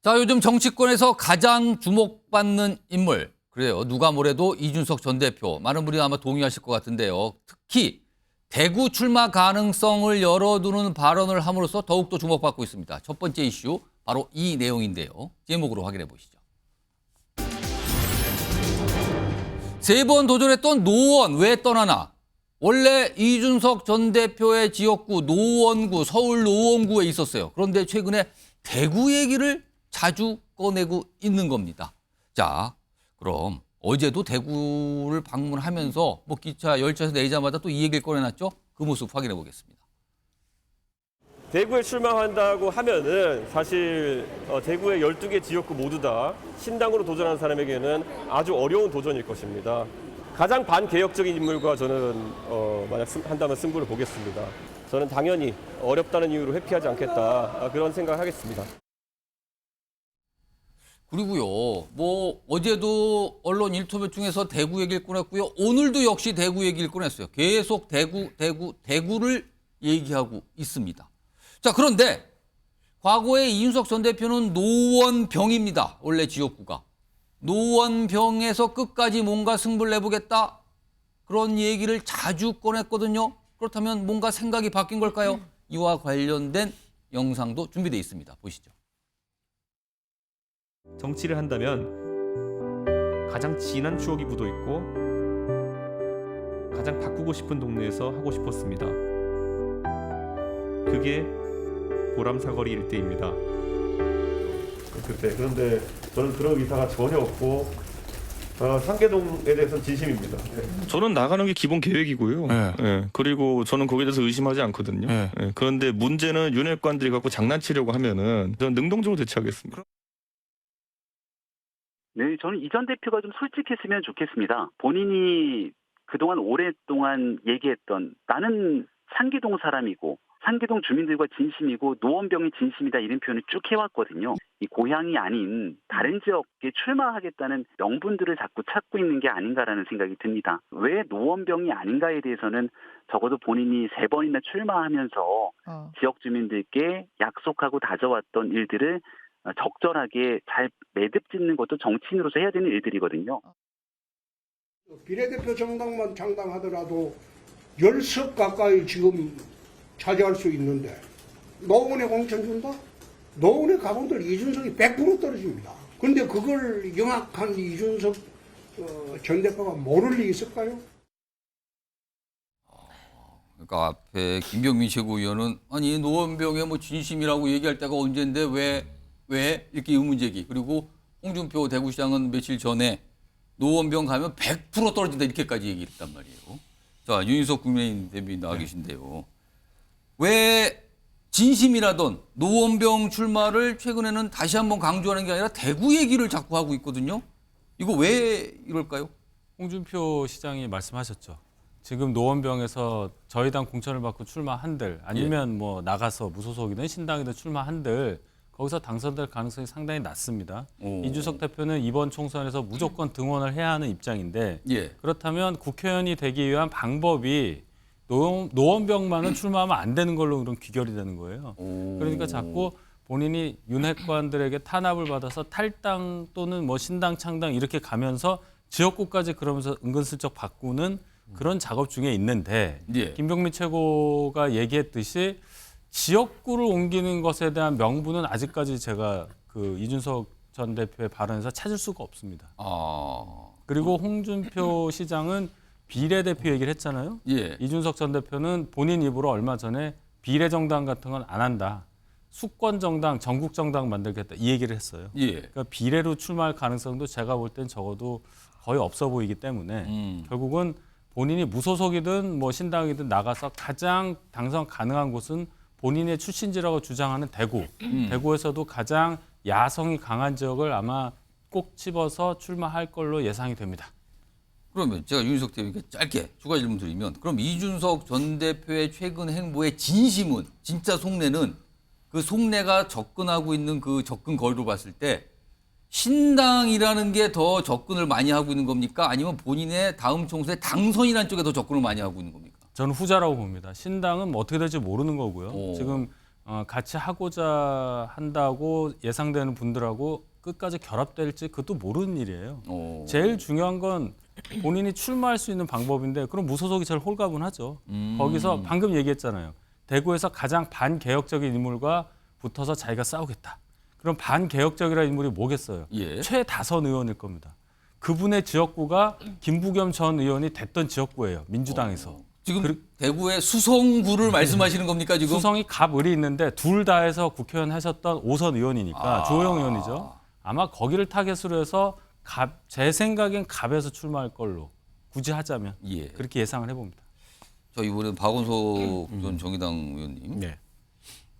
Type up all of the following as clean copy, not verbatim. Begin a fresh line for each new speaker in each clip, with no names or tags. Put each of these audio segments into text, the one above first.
자, 요즘 정치권에서 가장 주목받는 인물. 그래요. 누가 뭐래도 이준석 전 대표. 많은 분이 아마 동의하실 것 같은데요. 특히 대구 출마 가능성을 열어두는 발언을 함으로써 더욱더 주목받고 있습니다. 첫 번째 이슈, 바로 이 내용인데요. 제목으로 확인해 보시죠. 3번 도전했던 노원 왜 떠나나? 원래 이준석 전 대표의 지역구 노원구, 서울 노원구에 있었어요. 그런데 최근에 대구 얘기를 자주 꺼내고 있는 겁니다. 자, 그럼 어제도 대구를 방문하면서 뭐 기차, 열차에서 내리자마자 또 이 얘기를 꺼내놨죠? 그 모습 확인해 보겠습니다.
대구에 출마한다고 하면은 사실 대구의 12개 지역구 모두 다 신당으로 도전하는 사람에게는 아주 어려운 도전일 것입니다. 가장 반개혁적인 인물과 저는 만약 한다면 승부를 보겠습니다. 저는 당연히 어렵다는 이유로 회피하지 않겠다, 그런 생각을 하겠습니다.
그리고요, 뭐 어제도 언론 인터뷰 중에서 대구 얘기를 꺼냈고요. 오늘도 역시 대구 얘기를 꺼냈어요. 계속 대구를 얘기하고 있습니다. 자, 그런데 과거에 이준석 전 대표는 노원병입니다. 원래 지역구가. 노원병에서 끝까지 뭔가 승부를 내보겠다. 그런 얘기를 자주 꺼냈거든요. 그렇다면 뭔가 생각이 바뀐 걸까요? 이와 관련된 영상도 준비되어 있습니다. 보시죠.
정치를 한다면 가장 진한 추억이 묻어 있고 가장 바꾸고 싶은 동네에서 하고 싶었습니다. 그게 보람사거리 일대입니다.
그런데 저는 그런 의사가 전혀 없고 상계동에 대해서는 진심입니다.
저는 나가는 게 기본 계획이고요.
네.
예, 그리고 저는 거기에 대해서 의심하지 않거든요.
네.
예, 그런데 문제는 윤핵관들이 갖고 장난치려고 하면은 저는 능동적으로 대처하겠습니다.
네, 저는 이 전 대표가 좀 솔직했으면 좋겠습니다. 본인이 그동안 오랫동안 얘기했던 나는 상계동 사람이고 상계동 주민들과 진심이고 노원병이 진심이다 이런 표현을 쭉 해왔거든요. 이 고향이 아닌 다른 지역에 출마하겠다는 명분들을 자꾸 찾고 있는 게 아닌가라는 생각이 듭니다. 왜 노원병이 아닌가에 대해서는 적어도 본인이 3번이나 출마하면서 지역 주민들께 약속하고 다져왔던 일들을 적절하게 잘 매듭짓는 것도 정치인으로서 해야 되는 일들이거든요.
비례대표 정당만 창당하더라도 10석 가까이 지금 차지할 수 있는데 노원에 공천 준다? 노원의 가공들 이준석이 100% 떨어집니다. 그런데 그걸 영악한 이준석 전 대표가 모를 리 있을까요?
그러니까 앞에 김병민 최고위원은 아니 노원병의 뭐 진심이라고 얘기할 때가 언젠데 왜 이렇게 의문제기. 그리고 홍준표 대구시장은 며칠 전에 노원병 가면 100% 떨어진다 이렇게까지 얘기했단 말이에요. 자, 윤희석 국민의힘 대변인 나와 계신데요. 왜 진심이라던 노원병 출마를 최근에는 다시 한번 강조하는 게 아니라 대구 얘기를 자꾸 하고 있거든요. 이거 왜 이럴까요?
홍준표 시장이 말씀하셨죠. 지금 노원병에서 저희 당 공천을 받고 출마한들 아니면 뭐 나가서 무소속이든 신당이든 출마한들 거기서 당선될 가능성이 상당히 낮습니다. 이준석 대표는 이번 총선에서 무조건 등원을 해야 하는 입장인데 그렇다면 국회의원이 되기 위한 방법이 노원병만은 출마하면 안 되는 걸로 그런 귀결이 되는 거예요. 그러니까 자꾸 본인이 윤핵관들에게 탄압을 받아서 탈당 또는 뭐 신당 창당 이렇게 가면서 지역구까지 그러면서 은근슬쩍 바꾸는 그런 작업 중에 있는데 김병민 최고가 얘기했듯이 지역구를 옮기는 것에 대한 명분은 아직까지 제가 그 이준석 전 대표의 발언에서 찾을 수가 없습니다. 그리고 홍준표 시장은 비례대표 얘기를 했잖아요. 이준석 전 대표는 본인 입으로 얼마 전에 비례정당 같은 건 안 한다. 수권정당, 전국정당 만들겠다 이 얘기를 했어요. 그러니까 비례로 출마할 가능성도 제가 볼 땐 적어도 거의 없어 보이기 때문에 결국은 본인이 무소속이든 뭐 신당이든 나가서 가장 당선 가능한 곳은 본인의 출신지라고 주장하는 대구. 대구에서도 가장 야성이 강한 지역을 아마 꼭 집어서 출마할 걸로 예상이 됩니다.
그러면 제가 윤희석 대표님께 짧게 추가 질문 드리면 그럼 이준석 전 대표의 최근 행보의 진심은 진짜 속내는 그 속내가 접근하고 있는 그 접근 거리로 봤을 때 신당이라는 게 더 접근을 많이 하고 있는 겁니까? 아니면 본인의 다음 총선에 당선이라는 쪽에 더 접근을 많이 하고 있는 겁니까?
저는 후자라고 봅니다. 신당은 뭐 어떻게 될지 모르는 거고요. 지금 같이 하고자 한다고 예상되는 분들하고 끝까지 결합될지 그것도 모르는 일이에요. 제일 중요한 건 본인이 출마할 수 있는 방법인데 그럼 무소속이 제일 홀가분하죠. 거기서 방금 얘기했잖아요. 대구에서 가장 반개혁적인 인물과 붙어서 자기가 싸우겠다. 그럼 반개혁적이라는 인물이 뭐겠어요?
예.
최다선 의원일 겁니다. 그분의 지역구가 김부겸 전 의원이 됐던 지역구예요. 민주당에서.
지금 대구의 수성구를 말씀하시는 겁니까 지금?
수성이 갑을이 있는데 둘 다 해서 국회의원 하셨던 5선 의원이니까 주호영 의원이죠. 아마 거기를 타겟으로 해서 제 생각엔 갑에서 출마할 걸로 굳이 하자면
예.
그렇게 예상을 해봅니다.
저 이번에 박원석 전 정의당 의원님.
네.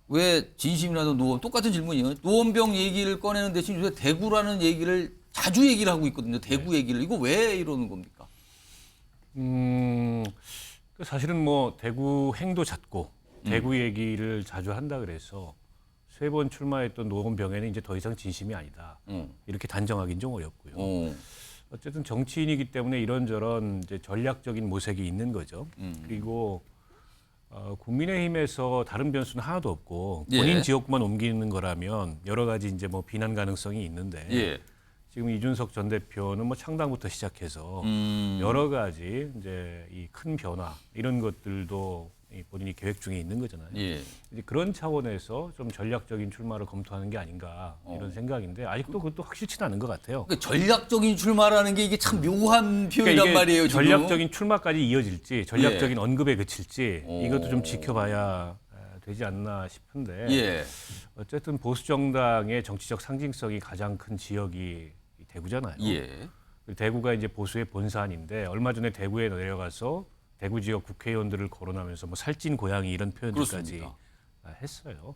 왜 진심이라도 노원 똑같은 질문이에요. 노원병 얘기를 꺼내는 대신 요새 대구라는 얘기를 자주 얘기를 하고 있거든요. 대구 얘기를 이거 왜 이러는 겁니까?
사실은 뭐 대구 행도 잦고 대구 얘기를 자주 한다 그래서 3번 출마했던 노원병에는 이제 더 이상 진심이 아니다. 이렇게 단정하기는 좀 어렵고요. 어쨌든 정치인이기 때문에 이런저런 이제 전략적인 모색이 있는 거죠. 그리고 국민의힘에서 다른 변수는 하나도 없고 본인
예.
지역구만 옮기는 거라면 여러 가지 이제 뭐 비난 가능성이 있는데
예.
지금 이준석 전 대표는 뭐 창당부터 시작해서 여러 가지 이제 이 큰 변화 이런 것들도 이 본인이 계획 중에 있는 거잖아요.
예.
이제 그런 차원에서 좀 전략적인 출마를 검토하는 게 아닌가 이런 생각인데 아직도 그것도 확실치는 않은 것 같아요.
그러니까 전략적인 출마라는 게 이게 참 묘한 표현이란
그러니까 이게
말이에요. 지금.
전략적인 출마까지 이어질지 전략적인 언급에 그칠지 이것도 좀 지켜봐야 되지 않나 싶은데
예.
어쨌든 보수 정당의 정치적 상징성이 가장 큰 지역이 대구잖아요.
예.
대구가 이제 보수의 본산인데 얼마 전에 대구에 내려가서 대구 지역 국회의원들을 거론하면서 뭐 살찐 고양이 이런 표현들까지
그렇습니다.
했어요.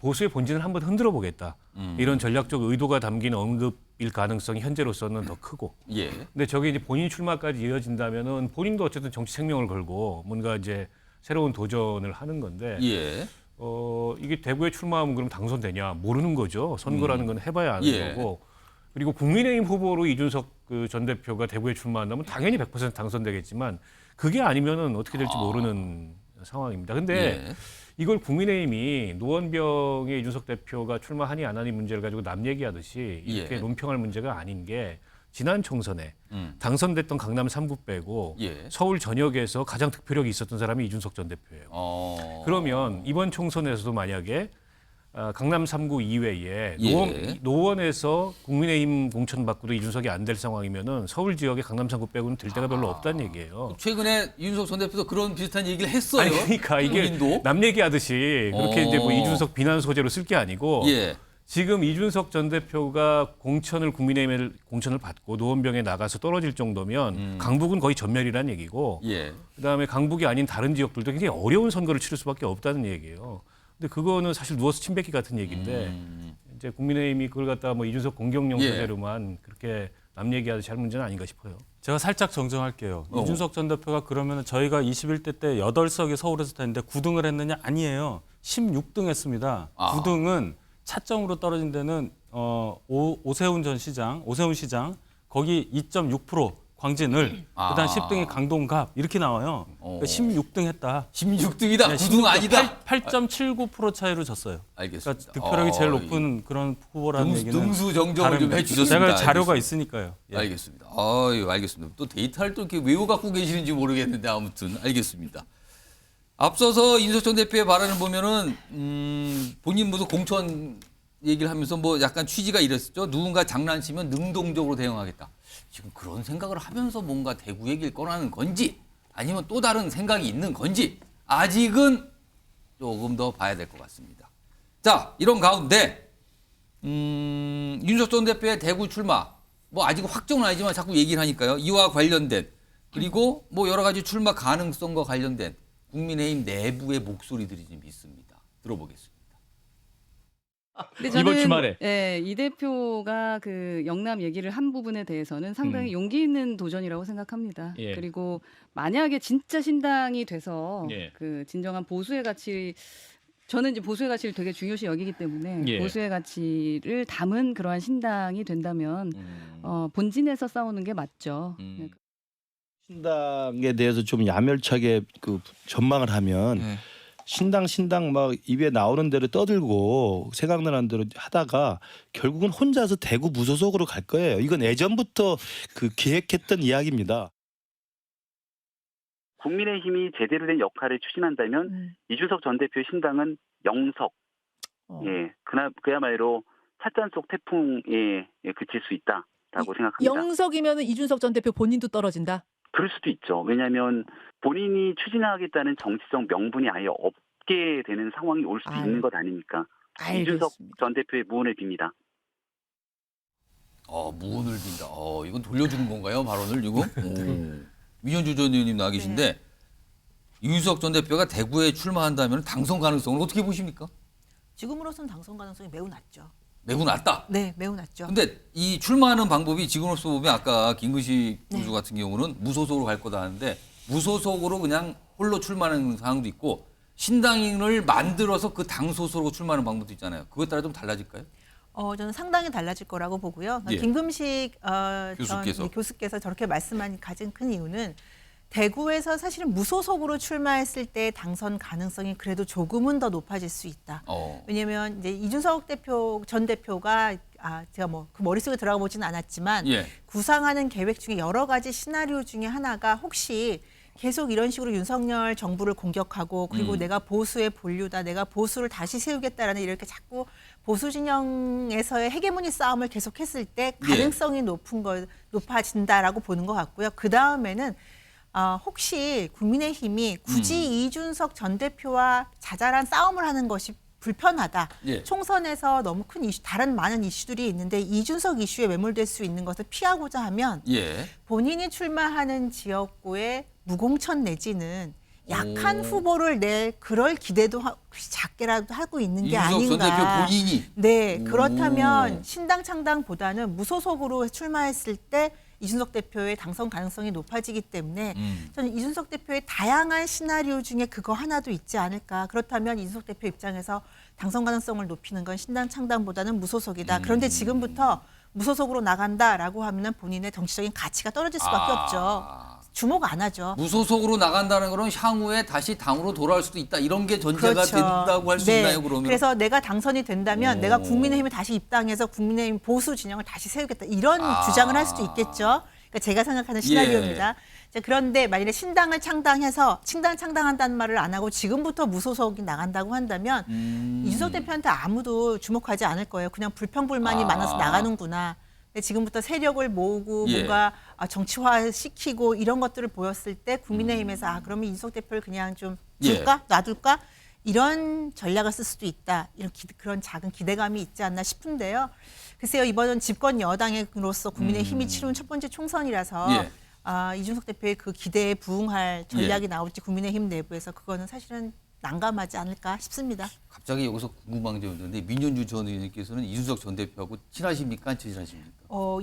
보수의 본질을 한번 흔들어 보겠다. 이런 전략적 의도가 담긴 언급일 가능성이 현재로서는 더 크고.
예.
근데 저게 이제 본인 출마까지 이어진다면은 본인도 어쨌든 정치 생명을 걸고 뭔가 이제 새로운 도전을 하는 건데
예.
이게 대구에 출마하면 그럼 당선되냐 모르는 거죠. 선거라는 건 해봐야 아는
예.
거고. 그리고 국민의힘 후보로 이준석 그 전 대표가 대구에 출마한다면 당연히 100% 당선되겠지만 그게 아니면은 어떻게 될지 모르는 상황입니다. 근데
예.
이걸 국민의힘이 노원병의 이준석 대표가 출마하니 안 하니 문제를 가지고 남 얘기하듯이 이렇게
예.
논평할 문제가 아닌 게 지난 총선에 당선됐던 강남 3구 빼고
예.
서울 전역에서 가장 득표력이 있었던 사람이 이준석 전 대표예요. 그러면 이번 총선에서도 만약에 강남 3구 이외에
예.
노원에서 국민의힘 공천받고도 이준석이 안 될 상황이면은 서울 지역에 강남 3구 빼고는 될 데가 별로 없다는 얘기예요.
최근에 윤석 전 대표도 그런 비슷한 얘기를 했어요.
아니 그러니까 이게
본인도?
남 얘기하듯이 그렇게 이제 뭐 이준석 비난 소재로 쓸 게 아니고
예.
지금 이준석 전 대표가 국민의힘 공천을 받고 노원병에 나가서 떨어질 정도면 강북은 거의 전멸이라는 얘기고
예.
그다음에 강북이 아닌 다른 지역들도 굉장히 어려운 선거를 치를 수밖에 없다는 얘기예요. 근데 그거는 사실 누워서 침 뱉기 같은 얘기인데 이제 국민의힘이 그걸 갖다가 뭐 이준석 공격용
예.
소재로만 그렇게 남 얘기하듯이 할 문제는 아닌가 싶어요.
제가 살짝 정정할게요. 이준석 전 대표가 그러면 저희가 21대 때 8석이 서울에서 됐는데 9등을 했느냐? 아니에요. 16등 했습니다. 9등은 차점으로 떨어진 데는 오세훈 시장 거기 2.6% 광진을 그다음 10등이 강동갑 이렇게 나와요. 그러니까 16등 했다.
16등이다.
네,
9등 아니다.
8.79% 차이로 졌어요.
알겠습니다.
그러니까 득표력이 제일 높은 그런 후보라는 얘기는
능수정정을 좀
다릅니다.
해주셨습니다.
제가 자료가
알겠습니다.
있으니까요. 예.
알겠습니다. 아유, 알겠습니다. 또 데이터를 또 이렇게 외워 갖고 계시는지 모르겠는데 아무튼 알겠습니다. 앞서서 이준석 전 대표의 발언을 보면은 본인 무슨 공천 얘기를 하면서 뭐 약간 취지가 이랬었죠. 누군가 장난치면 능동적으로 대응하겠다. 지금 그런 생각을 하면서 뭔가 대구 얘기를 꺼내는 건지 아니면 또 다른 생각이 있는 건지 아직은 조금 더 봐야 될 것 같습니다. 자, 이런 가운데 윤석 전 대표의 대구 출마 뭐 아직 확정은 아니지만 자꾸 얘기를 하니까요. 이와 관련된 그리고 뭐 여러 가지 출마 가능성과 관련된 국민의힘 내부의 목소리들이 좀 있습니다. 들어보겠습니다.
근데 저는,
이번 주말에.
예, 이 대표가 그 영남 얘기를 한 부분에 대해서는 상당히 용기 있는 도전이라고 생각합니다.
예.
그리고 만약에 진짜 신당이 돼서
예.
그 진정한 보수의 가치, 저는 이제 보수의 가치를 되게 중요시 여기기 때문에
예.
보수의 가치를 담은 그러한 신당이 된다면 본진에서 싸우는 게 맞죠.
신당에 대해서 좀 야멸차게 그 전망을 하면 신당 막 입에 나오는 대로 떠들고 생각나는 대로 하다가 결국은 혼자서 대구 무소속으로 갈 거예요. 이건 예전부터 그 기획했던 이야기입니다.
국민의힘이 제대로 된 역할을 추진한다면 이준석 전 대표의 신당은 영석, 예, 그야말로 찻잔 속 태풍에 그칠 수 있다라고 생각합니다.
영석이면 이준석 전 대표 본인도 떨어진다?
그럴 수도 있죠. 왜냐하면 본인이 추진하겠다는 정치적 명분이 아예 없게 되는 상황이 올 수도 있는 것 아닙니까? 이준석 전 대표의 무언을 빕니다.
무언을 빈다. 이건 돌려주는 건가요, 발언을 지금? 민현주 전 의원님 나와 계신데 이준석 전 대표가 대구에 출마한다면 당선 가능성을 어떻게 보십니까?
지금으로서는 당선 가능성이 매우 낮죠.
매우 낮다.
네, 매우 낮죠.
근데 이 출마하는 방법이 지금으로서 보면 아까 김근식 교수 같은 경우는 무소속으로 갈 거다 하는데 무소속으로 그냥 홀로 출마하는 상황도 있고 신당을 만들어서 그 당 소속으로 출마하는 방법도 있잖아요. 그것에 따라 좀 달라질까요?
저는 상당히 달라질 거라고 보고요.
예.
김금식
교수께서
저렇게 말씀한 가장 큰 이유는 대구에서 사실은 무소속으로 출마했을 때 당선 가능성이 그래도 조금은 더 높아질 수 있다. 왜냐하면 이제 이준석 전 대표가 제가 뭐 그 머릿속에 들어가 보지는 않았지만 구상하는 계획 중에 여러 가지 시나리오 중에 하나가 혹시 계속 이런 식으로 윤석열 정부를 공격하고 그리고 내가 보수의 본류다, 내가 보수를 다시 세우겠다라는 이렇게 자꾸 보수 진영에서의 헤게모니 싸움을 계속했을 때 가능성이 높아진다라고 보는 것 같고요. 그 다음에는 혹시 국민의힘이 굳이 이준석 전 대표와 자잘한 싸움을 하는 것이 불편하다. 총선에서 너무 큰 이슈, 다른 많은 이슈들이 있는데 이준석 이슈에 매몰될 수 있는 것을 피하고자 하면 본인이 출마하는 지역구에 무공천 내지는 약한 후보를 낼 그럴 기대도 작게라도 하고 있는 게 아닌가.
이준석 전 대표 본인이.
네, 그렇다면 신당 창당보다는 무소속으로 출마했을 때 이준석 대표의 당선 가능성이 높아지기 때문에 저는 이준석 대표의 다양한 시나리오 중에 그거 하나도 있지 않을까. 그렇다면 이준석 대표 입장에서 당선 가능성을 높이는 건 신당 창당보다는 무소속이다. 그런데 지금부터 무소속으로 나간다라고 하면 본인의 정치적인 가치가 떨어질 수밖에 없죠. 주목 안 하죠.
무소속으로 나간다는 거는 향후에 다시 당으로 돌아올 수도 있다. 이런 게 전제가 된다고 할 수 있나요, 그러면?
그래서 내가 당선이 된다면 내가 국민의힘에 다시 입당해서 국민의힘 보수 진영을 다시 세우겠다. 이런 주장을 할 수도 있겠죠. 그러니까 제가 생각하는 시나리오입니다. 자, 그런데 만약에 신당을 창당해서 신당 창당한다는 말을 안 하고 지금부터 무소속이 나간다고 한다면 이준석 대표한테 아무도 주목하지 않을 거예요. 그냥 불평불만이 많아서 나가는구나. 지금부터 세력을 모으고 뭔가 정치화시키고 이런 것들을 보였을 때 국민의힘에서 그러면 이준석 대표를 그냥 좀 둘까? 놔둘까? 이런 전략을 쓸 수도 있다. 이런 그런 작은 기대감이 있지 않나 싶은데요. 글쎄요. 이번은 집권 여당으로서 국민의힘이 치른 첫 번째 총선이라서 이준석 대표의 그 기대에 부응할 전략이 나올지 국민의힘 내부에서 그거는 사실은 난감하지 않을까 싶습니다.
갑자기 여기서 궁금한 게 있는데 민현주 전 의원님께서는 이준석 전 대표하고 친하십니까? 안 친하십니까?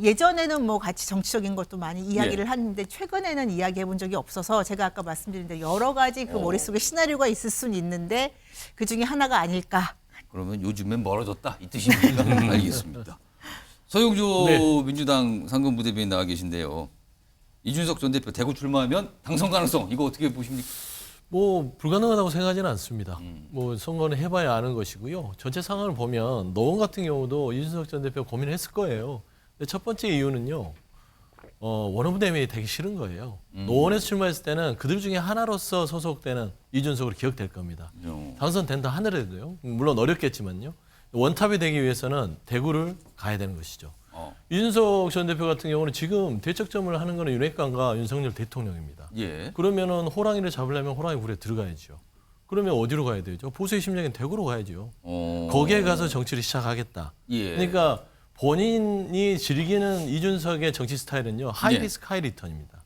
예전에는 뭐 같이 정치적인 것도 많이 이야기를 하는데 최근에는 이야기해 본 적이 없어서 제가 아까 말씀드린 대로 여러 가지 그 머릿속에 시나리오가 있을 수는 있는데 그중에 하나가 아닐까.
그러면 요즘엔 멀어졌다 이 뜻입니까? 알겠습니다. 서영조 민주당 상근부대변인 나와 계신데요. 이준석 전 대표 대구 출마하면 당선 가능성 이거 어떻게 보십니까?
뭐 불가능하다고 생각하지는 않습니다. 뭐 선거는 해봐야 아는 것이고요. 전체 상황을 보면 노원 같은 경우도 이준석 전 대표 고민을 했을 거예요. 근데 첫 번째 이유는요. 원어부대면이 되기 싫은 거예요. 노원에서 출마했을 때는 그들 중에 하나로서 소속되는 이준석으로 기억될 겁니다. 당선된다 하더라도요. 물론 어렵겠지만요. 원탑이 되기 위해서는 대구를 가야 되는 것이죠. 이준석 전 대표 같은 경우는 지금 대척점을 하는 거는 윤핵관과 윤석열 대통령입니다. 그러면은 호랑이를 잡으려면 호랑이 굴에 들어가야죠. 그러면 어디로 가야 되죠? 보수의 심장인 대구로 가야죠. 거기에 가서 정치를 시작하겠다. 그러니까 본인이 즐기는 이준석의 정치 스타일은요. 하이 리스크 하이 리턴입니다.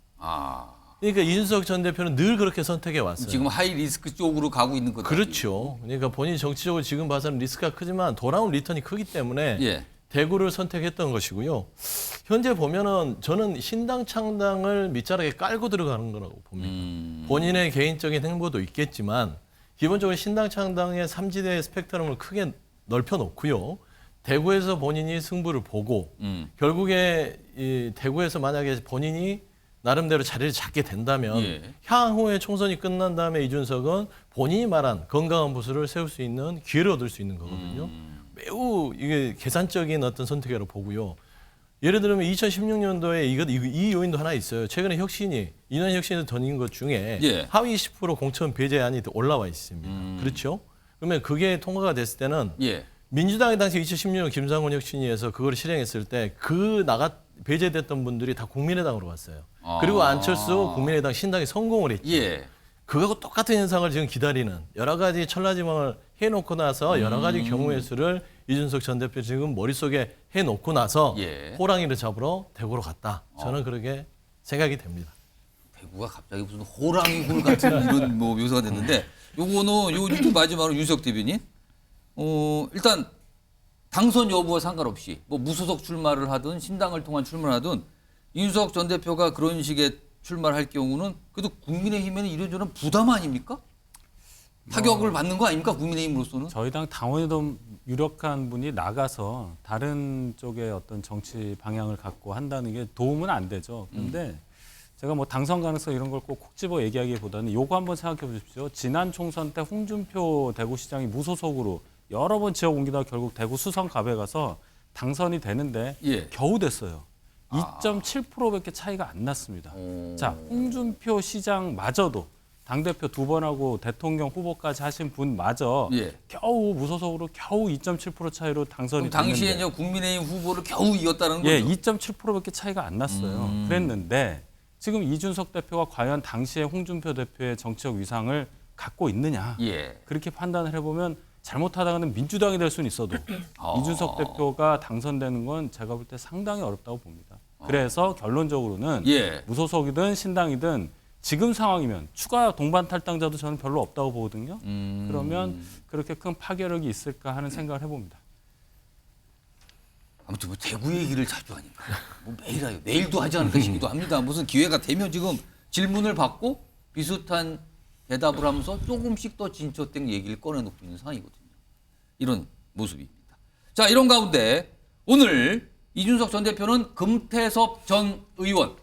그러니까 이준석 전 대표는 늘 그렇게 선택해 왔어요.
지금 하이 리스크 쪽으로 가고 있는 거죠.
그렇죠. 그러니까 본인이 정치적으로 지금 봐서는 리스크가 크지만 돌아온 리턴이 크기 때문에 대구를 선택했던 것이고요. 현재 보면은 저는 신당 창당을 밑자락에 깔고 들어가는 거라고 봅니다. 본인의 개인적인 행보도 있겠지만 기본적으로 신당 창당의 삼지대 스펙트럼을 크게 넓혀 놓고요. 대구에서 본인이 승부를 보고 결국에 이 대구에서 만약에 본인이 나름대로 자리를 잡게 된다면
예.
향후에 총선이 끝난 다음에 이준석은 본인이 말한 건강한 보수를 세울 수 있는 기회를 얻을 수 있는 거거든요. 매우 이게 계산적인 어떤 선택이라고 보고요. 예를 들면 2016년도에 이 요인도 하나 있어요. 최근에 인원 혁신을 던진 것 중에
예.
하위 10% 공천 배제안이 올라와 있습니다. 그렇죠? 그러면 그게 통과가 됐을 때는
예.
민주당이 당시 2016년 김상곤 혁신위에서 그걸 실행했을 때 배제됐던 분들이 다 국민의당으로 갔어요. 그리고 안철수 국민의당 신당이 성공을 했죠.
예.
그거하고 똑같은 현상을 지금 기다리는 여러 가지 천라지망을 해놓고 나서 여러 가지 경우의 수를 이준석 전 대표 지금 머릿속에 해놓고 나서
예.
호랑이를 잡으러 대구로 갔다. 저는 그렇게 생각이 됩니다.
대구가 갑자기 무슨 호랑이 굴 같은 이런 뭐 묘사가 됐는데 요거는 요 마지막으로 윤석 대변인 일단 당선 여부와 상관없이 뭐 무소속 출마를 하든 신당을 통한 출마를 하든 윤석 전 대표가 그런 식의 출마를 할 경우는 그래도 국민의힘에는 이런저런 부담 아닙니까? 타격을 받는 거 아닙니까? 국민의힘으로서는?
저희 당 당원에도 유력한 분이 나가서 다른 쪽의 어떤 정치 방향을 갖고 한다는 게 도움은 안 되죠. 그런데 제가 뭐 당선 가능성 이런 걸 꼭 집어 얘기하기보다는 요거 한번 생각해 보십시오. 지난 총선 때 홍준표 대구시장이 무소속으로 여러 번 지역 옮기다가 결국 대구 수성갑에 가서 당선이 되는데
예.
겨우 됐어요. 2.7%밖에 차이가 안 났습니다. 자, 홍준표 시장마저도 당대표 2번 하고 대통령 후보까지 하신 분마저
예.
겨우 무소속으로 겨우 2.7% 차이로 당선이
그럼 당시에
됐는데
이제 국민의힘 후보를 겨우 이겼다는 거죠?
예, 2.7%밖에 차이가 안 났어요. 그랬는데 지금 이준석 대표가 과연 당시에 홍준표 대표의 정치적 위상을 갖고 있느냐.
예.
그렇게 판단을 해보면 잘못하다가는 민주당이 될 수는 있어도 이준석 대표가 당선되는 건 제가 볼 때 상당히 어렵다고 봅니다. 그래서 결론적으로는
예.
무소속이든 신당이든 지금 상황이면 추가 동반 탈당자도 저는 별로 없다고 보거든요. 그러면 그렇게 큰 파괴력이 있을까 하는 생각을 해봅니다.
아무튼 뭐 대구 얘기를 자주 하니까 뭐 매일 해요. 내일도 하지 않을까 싶기도 합니다. 무슨 기회가 되면 지금 질문을 받고 비슷한 대답을 하면서 조금씩 더 진척된 얘기를 꺼내놓고 있는 상황이거든요. 이런 모습입니다. 자, 이런 가운데 오늘 이준석 전 대표는 금태섭 전 의원,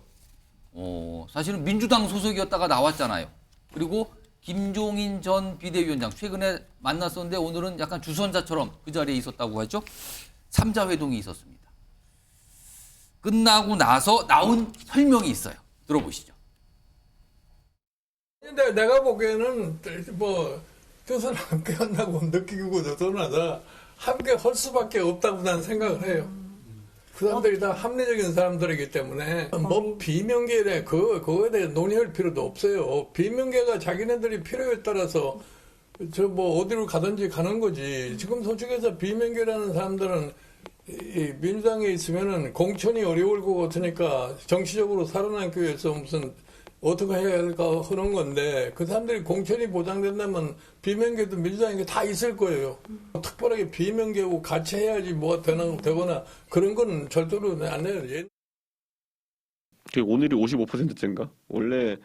사실은 민주당 소속이었다가 나왔잖아요. 그리고 김종인 전 비대위원장 최근에 만났었는데 오늘은 약간 주선자처럼 그 자리에 있었다고 하죠. 3자 회동이 있었습니다. 끝나고 나서 나온 설명이 있어요. 들어보시죠.
근데 내가 보기에는 뭐 뜻은 함께 한다고 느끼고 저도 함께 할 수밖에 없다고 난 생각을 해요. 그 사람들이 다 합리적인 사람들이기 때문에 뭐 비명계에 그거에 대해 논의할 필요도 없어요. 비명계가 자기네들이 필요에 따라서 저 뭐 어디로 가든지 가는 거지. 지금 솔직해서 비명계라는 사람들은 이 민주당에 있으면은 공천이 어려울 것 같으니까 정치적으로 살아남기 위해서 무슨 어떻게 해야 할까 하는 건데 그 사람들이 공천이 보장된다면 비명계도 민주당에 다 있을 거예요. 특별하게 비명계하고 같이 해야지 뭐가 되거나 그런 건 절대로 안 해요.
오늘이 55%째인가? 원래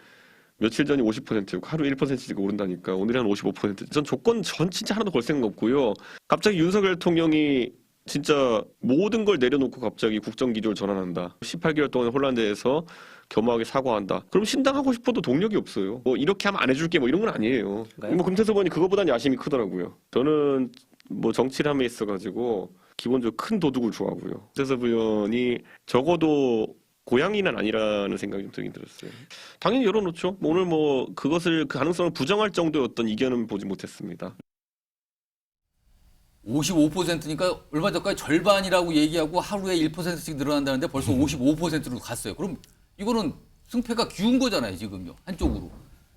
며칠 전이 50%고 하루 1%씩 오른다니까 오늘이 한 55%. 전 진짜 하나도 걸 생각 없고요. 갑자기 윤석열 대통령이 진짜 모든 걸 내려놓고 갑자기 국정기조를 전환한다. 18개월 동안 혼란돼서 겸허하게 사과한다. 그럼 신당하고 싶어도 동력이 없어요. 뭐 이렇게 하면 안 해줄게 뭐 이런 건 아니에요. 뭐 금태섭 의원이 그거보단 야심이 크더라고요. 저는 뭐 정치를 함에 있어가지고 기본적으로 큰 도둑을 좋아하고요. 금태섭 의원이 적어도 고양이는 아니라는 생각이 좀 들긴 들었어요. 당연히 열어놓죠. 오늘 뭐 그것을 그 가능성을 부정할 정도의 어떤 이견은 보지 못했습니다.
55%니까 얼마 전까지 절반이라고 얘기하고 하루에 1%씩 늘어난다는데 벌써 55%로 갔어요. 그럼 이거는 승패가 기운 거잖아요, 지금요. 한쪽으로.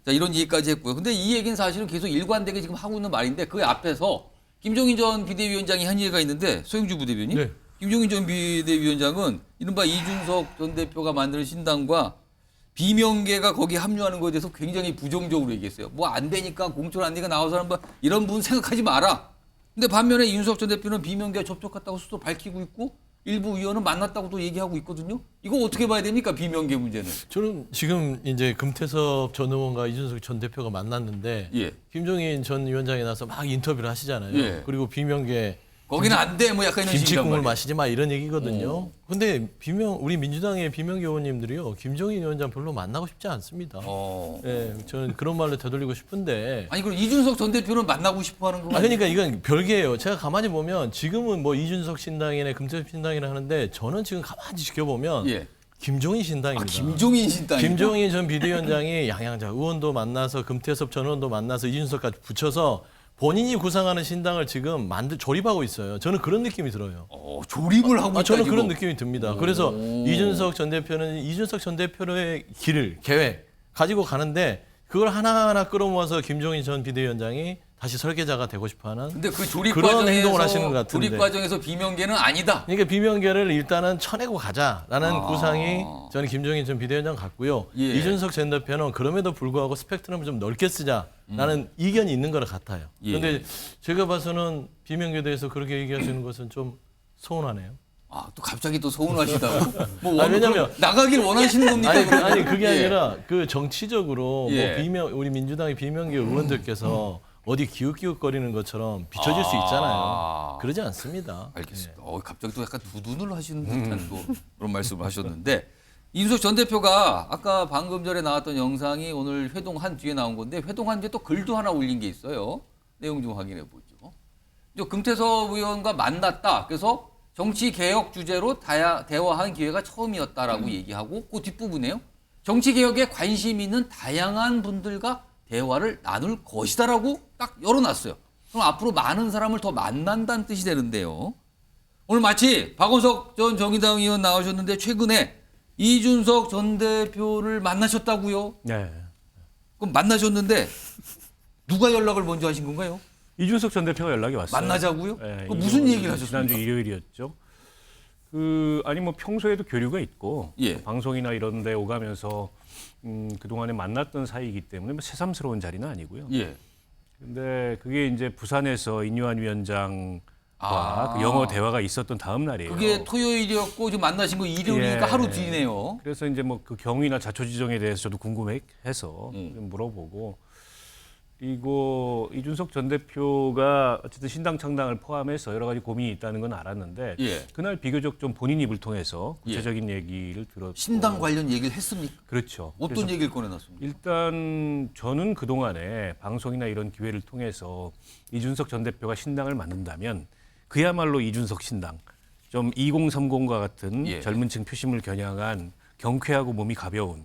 자, 이런 얘기까지 했고요. 근데 이 얘기는 사실은 계속 일관되게 지금 하고 있는 말인데 그 앞에서 김종인 전 비대위원장이 한 얘기가 있는데 소영주 부대변인.
네.
김종인 전 비대위원장은 이른바 이준석 전 대표가 만드는 신당과 비명계가 거기 합류하는 것에 대해서 굉장히 부정적으로 얘기했어요. 뭐 안 되니까 공천 안 되니까 나와서 하는 이런 분 생각하지 마라. 근데 반면에 이준석 전 대표는 비명계와 접촉했다고 스스로 밝히고 있고 일부 의원은 만났다고도 얘기하고 있거든요. 이거 어떻게 봐야 됩니까? 비명계 문제는.
저는 지금 이제 금태섭 전 의원과 이준석 전 대표가 만났는데
예.
김종인 전 위원장이 나서 막 인터뷰를 하시잖아요.
예.
그리고 비명계
거기는 안 돼. 뭐 약간 이런
김치국물 마시지 마 이런 얘기거든요. 근데 우리 민주당의 비명계 의원님들이요. 김종인 위원장 별로 만나고 싶지 않습니다. 예, 저는 그런 말로 되돌리고 싶은데.
아니 그럼 이준석 전 대표는 만나고 싶어하는 거?
그러니까 이건 별개예요. 제가 가만히 보면 지금은 뭐 이준석 신당이네 금태섭 신당이네 하는데 저는 지금 가만히 지켜보면 김종인 신당입니다.
김종인 신당.
김종인 전 비대위원장이 양양자 의원도 만나서 금태섭 전 의원도 만나서 이준석까지 붙여서 본인이 구상하는 신당을 지금 조립하고 있어요. 저는 그런 느낌이 들어요.
조립을 하고 있다.
저는 그런 느낌이 듭니다. 그래서 이준석 전 대표는 이준석 전 대표의 길을 계획 가지고 가는데 그걸 하나하나 끌어모아서 김종인 전 비대위원장이 다시 설계자가 되고 싶어하는
근데 그 조립
그런
과정에서,
행동을 하시는 것 같은데.
조립 과정에서 비명계는 아니다.
그러니까 비명계를 일단은 쳐내고 가자라는 구상이 저는 김종인 전 비대위원장 같고요. 이준석 전 대표는 그럼에도 불구하고 스펙트럼을 좀 넓게 쓰자라는 의견이 있는 것 같아요. 그런데 제가 봐서는 비명계에 대해서 그렇게 얘기하시는 것은 좀 서운하네요.
또 갑자기 또 서운하시다고? 뭐
왜냐면
나가길 원하시는 겁니까?
아니 그게 아니라 그 정치적으로 뭐 우리 민주당의 비명계 의원들께서 어디 기웃기웃거리는 것처럼 비춰질 수 있잖아요. 그러지 않습니다.
알겠습니다. 갑자기 또 약간 두 눈을 하시는 듯한 또 그런 말씀을 하셨는데 이준석 전 대표가 아까 방금 전에 나왔던 영상이 오늘 회동한 뒤에 나온 건데 회동한 뒤에 또 글도 하나 올린 게 있어요. 내용 좀 확인해 보죠. 금태섭 의원과 만났다. 그래서 정치 개혁 주제로 대화한 기회가 처음이었다라고 얘기하고 그 뒷부분에요. 정치 개혁에 관심 있는 다양한 분들과 대화를 나눌 것이다라고 딱 열어놨어요. 그럼 앞으로 많은 사람을 더 만난다는 뜻이 되는데요. 오늘 마치 박원석 전 정의당 의원 나오셨는데 최근에 이준석 전 대표를 만나셨다고요?
네.
그럼 만나셨는데 누가 연락을 먼저 하신 건가요?
이준석 전 대표가 연락이 왔어요.
만나자고요?
네,
무슨 얘기를 하셨습니까?
지난주 일요일이었죠. 아니 뭐 평소에도 교류가 있고 방송이나 이런 데 오가면서 그동안에 만났던 사이이기 때문에 뭐 새삼스러운 자리는 아니고요. 근데 그게 이제 부산에서 인유한 위원장과 그 영어 대화가 있었던 다음 날이에요.
그게 토요일이었고 지금 만나신 거 일요일이니까 하루 뒤네요.
그래서 이제 뭐 그 경위나 자초지종에 대해서 저도 궁금해서 좀 물어보고 그리고 이준석 전 대표가 어쨌든 신당 창당을 포함해서 여러 가지 고민이 있다는 건 알았는데 그날 비교적 좀 본인 입을 통해서 구체적인 얘기를 들었고
신당 관련 얘기를 했습니까?
그렇죠.
어떤 얘기를 꺼내놨습니까?
일단 저는 그동안에 방송이나 이런 기회를 통해서 이준석 전 대표가 신당을 만든다면 그야말로 이준석 신당 좀 2030과 같은 젊은 층 표심을 겨냥한 경쾌하고 몸이 가벼운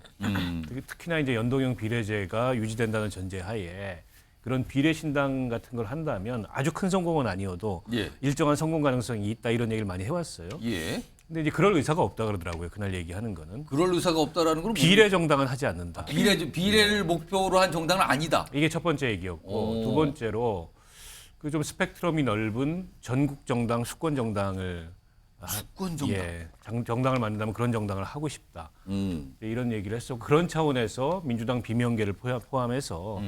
특히나 이제 연동형 비례제가 유지된다는 전제하에 그런 비례 신당 같은 걸 한다면 아주 큰 성공은 아니어도 일정한 성공 가능성이 있다 이런 얘기를 많이 해왔어요. 근데 이제 그럴 의사가 없다 그러더라고요. 그날 얘기하는 거는.
그럴 의사가 없다라는 건
비례 정당은 하지 않는다.
비례를 목표로 한 정당은 아니다.
이게 첫 번째 얘기였고 두 번째로 그 좀 스펙트럼이 넓은 전국 정당, 수권 정당을
수권 정당.
정당을 만든다면 그런 정당을 하고 싶다. 이런 얘기를 했었고 그런 차원에서 민주당 비명계를 포함해서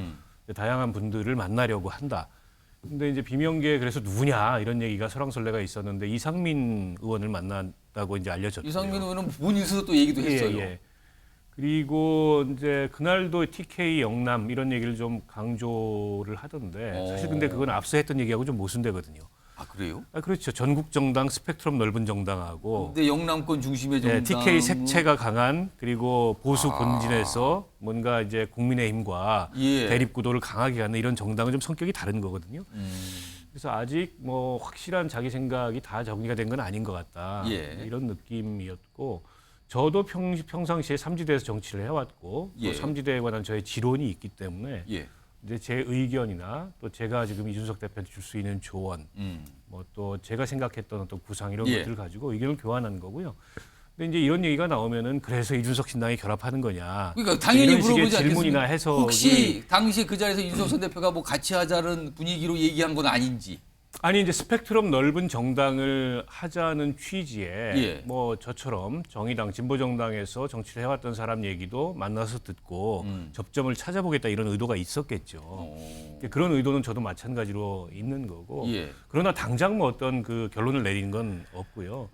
다양한 분들을 만나려고 한다. 근데 이제 비명계 그래서 누구냐 이런 얘기가 설왕설래가 있었는데 이상민 의원을 만났다고 이제 알려졌고요.
이상민 의원은 본인 스스로 또 얘기도 했어요.
그리고 이제 그날도 TK 영남 이런 얘기를 좀 강조를 하던데 사실 근데 그건 앞서 했던 얘기하고 좀 모순되거든요.
그래요?
그렇죠. 전국 정당 스펙트럼 넓은 정당하고
근데 영남권 중심의 정당.
TK 색채가 강한 그리고 보수 본진에서 뭔가 이제 국민의힘과 대립 구도를 강하게 하는 이런 정당은 좀 성격이 다른 거거든요. 그래서 아직 뭐 확실한 자기 생각이 다 정리가 된 건 아닌 것 같다. 이런 느낌이었고 저도 평상시에 삼지대에서 정치를 해왔고 또 삼지대에 관한 저의 지론이 있기 때문에 이제 제 의견이나 또 제가 지금 이준석 대표한테 줄 수 있는 조언, 뭐 또 제가 생각했던 어떤 구상 이런 것들을 가지고 의견을 교환하는 거고요. 근데 이제 이런 얘기가 나오면은 그래서 이준석 신당이 결합하는 거냐?
그러니까 당연히
이런 식의
물어보지
질문이나
않겠습니까?
해석이
혹시 당시 그 자리에서 이준석 전 대표가 뭐 같이 하자는 분위기로 얘기한 건 아닌지?
아니 이제 스펙트럼 넓은 정당을 하자는 취지에 뭐 저처럼 정의당 진보정당에서 정치를 해왔던 사람 얘기도 만나서 듣고 접점을 찾아보겠다 이런 의도가 있었겠죠. 그런 의도는 저도 마찬가지로 있는 거고 그러나 당장 뭐 어떤 그 결론을 내리는 건 없고요.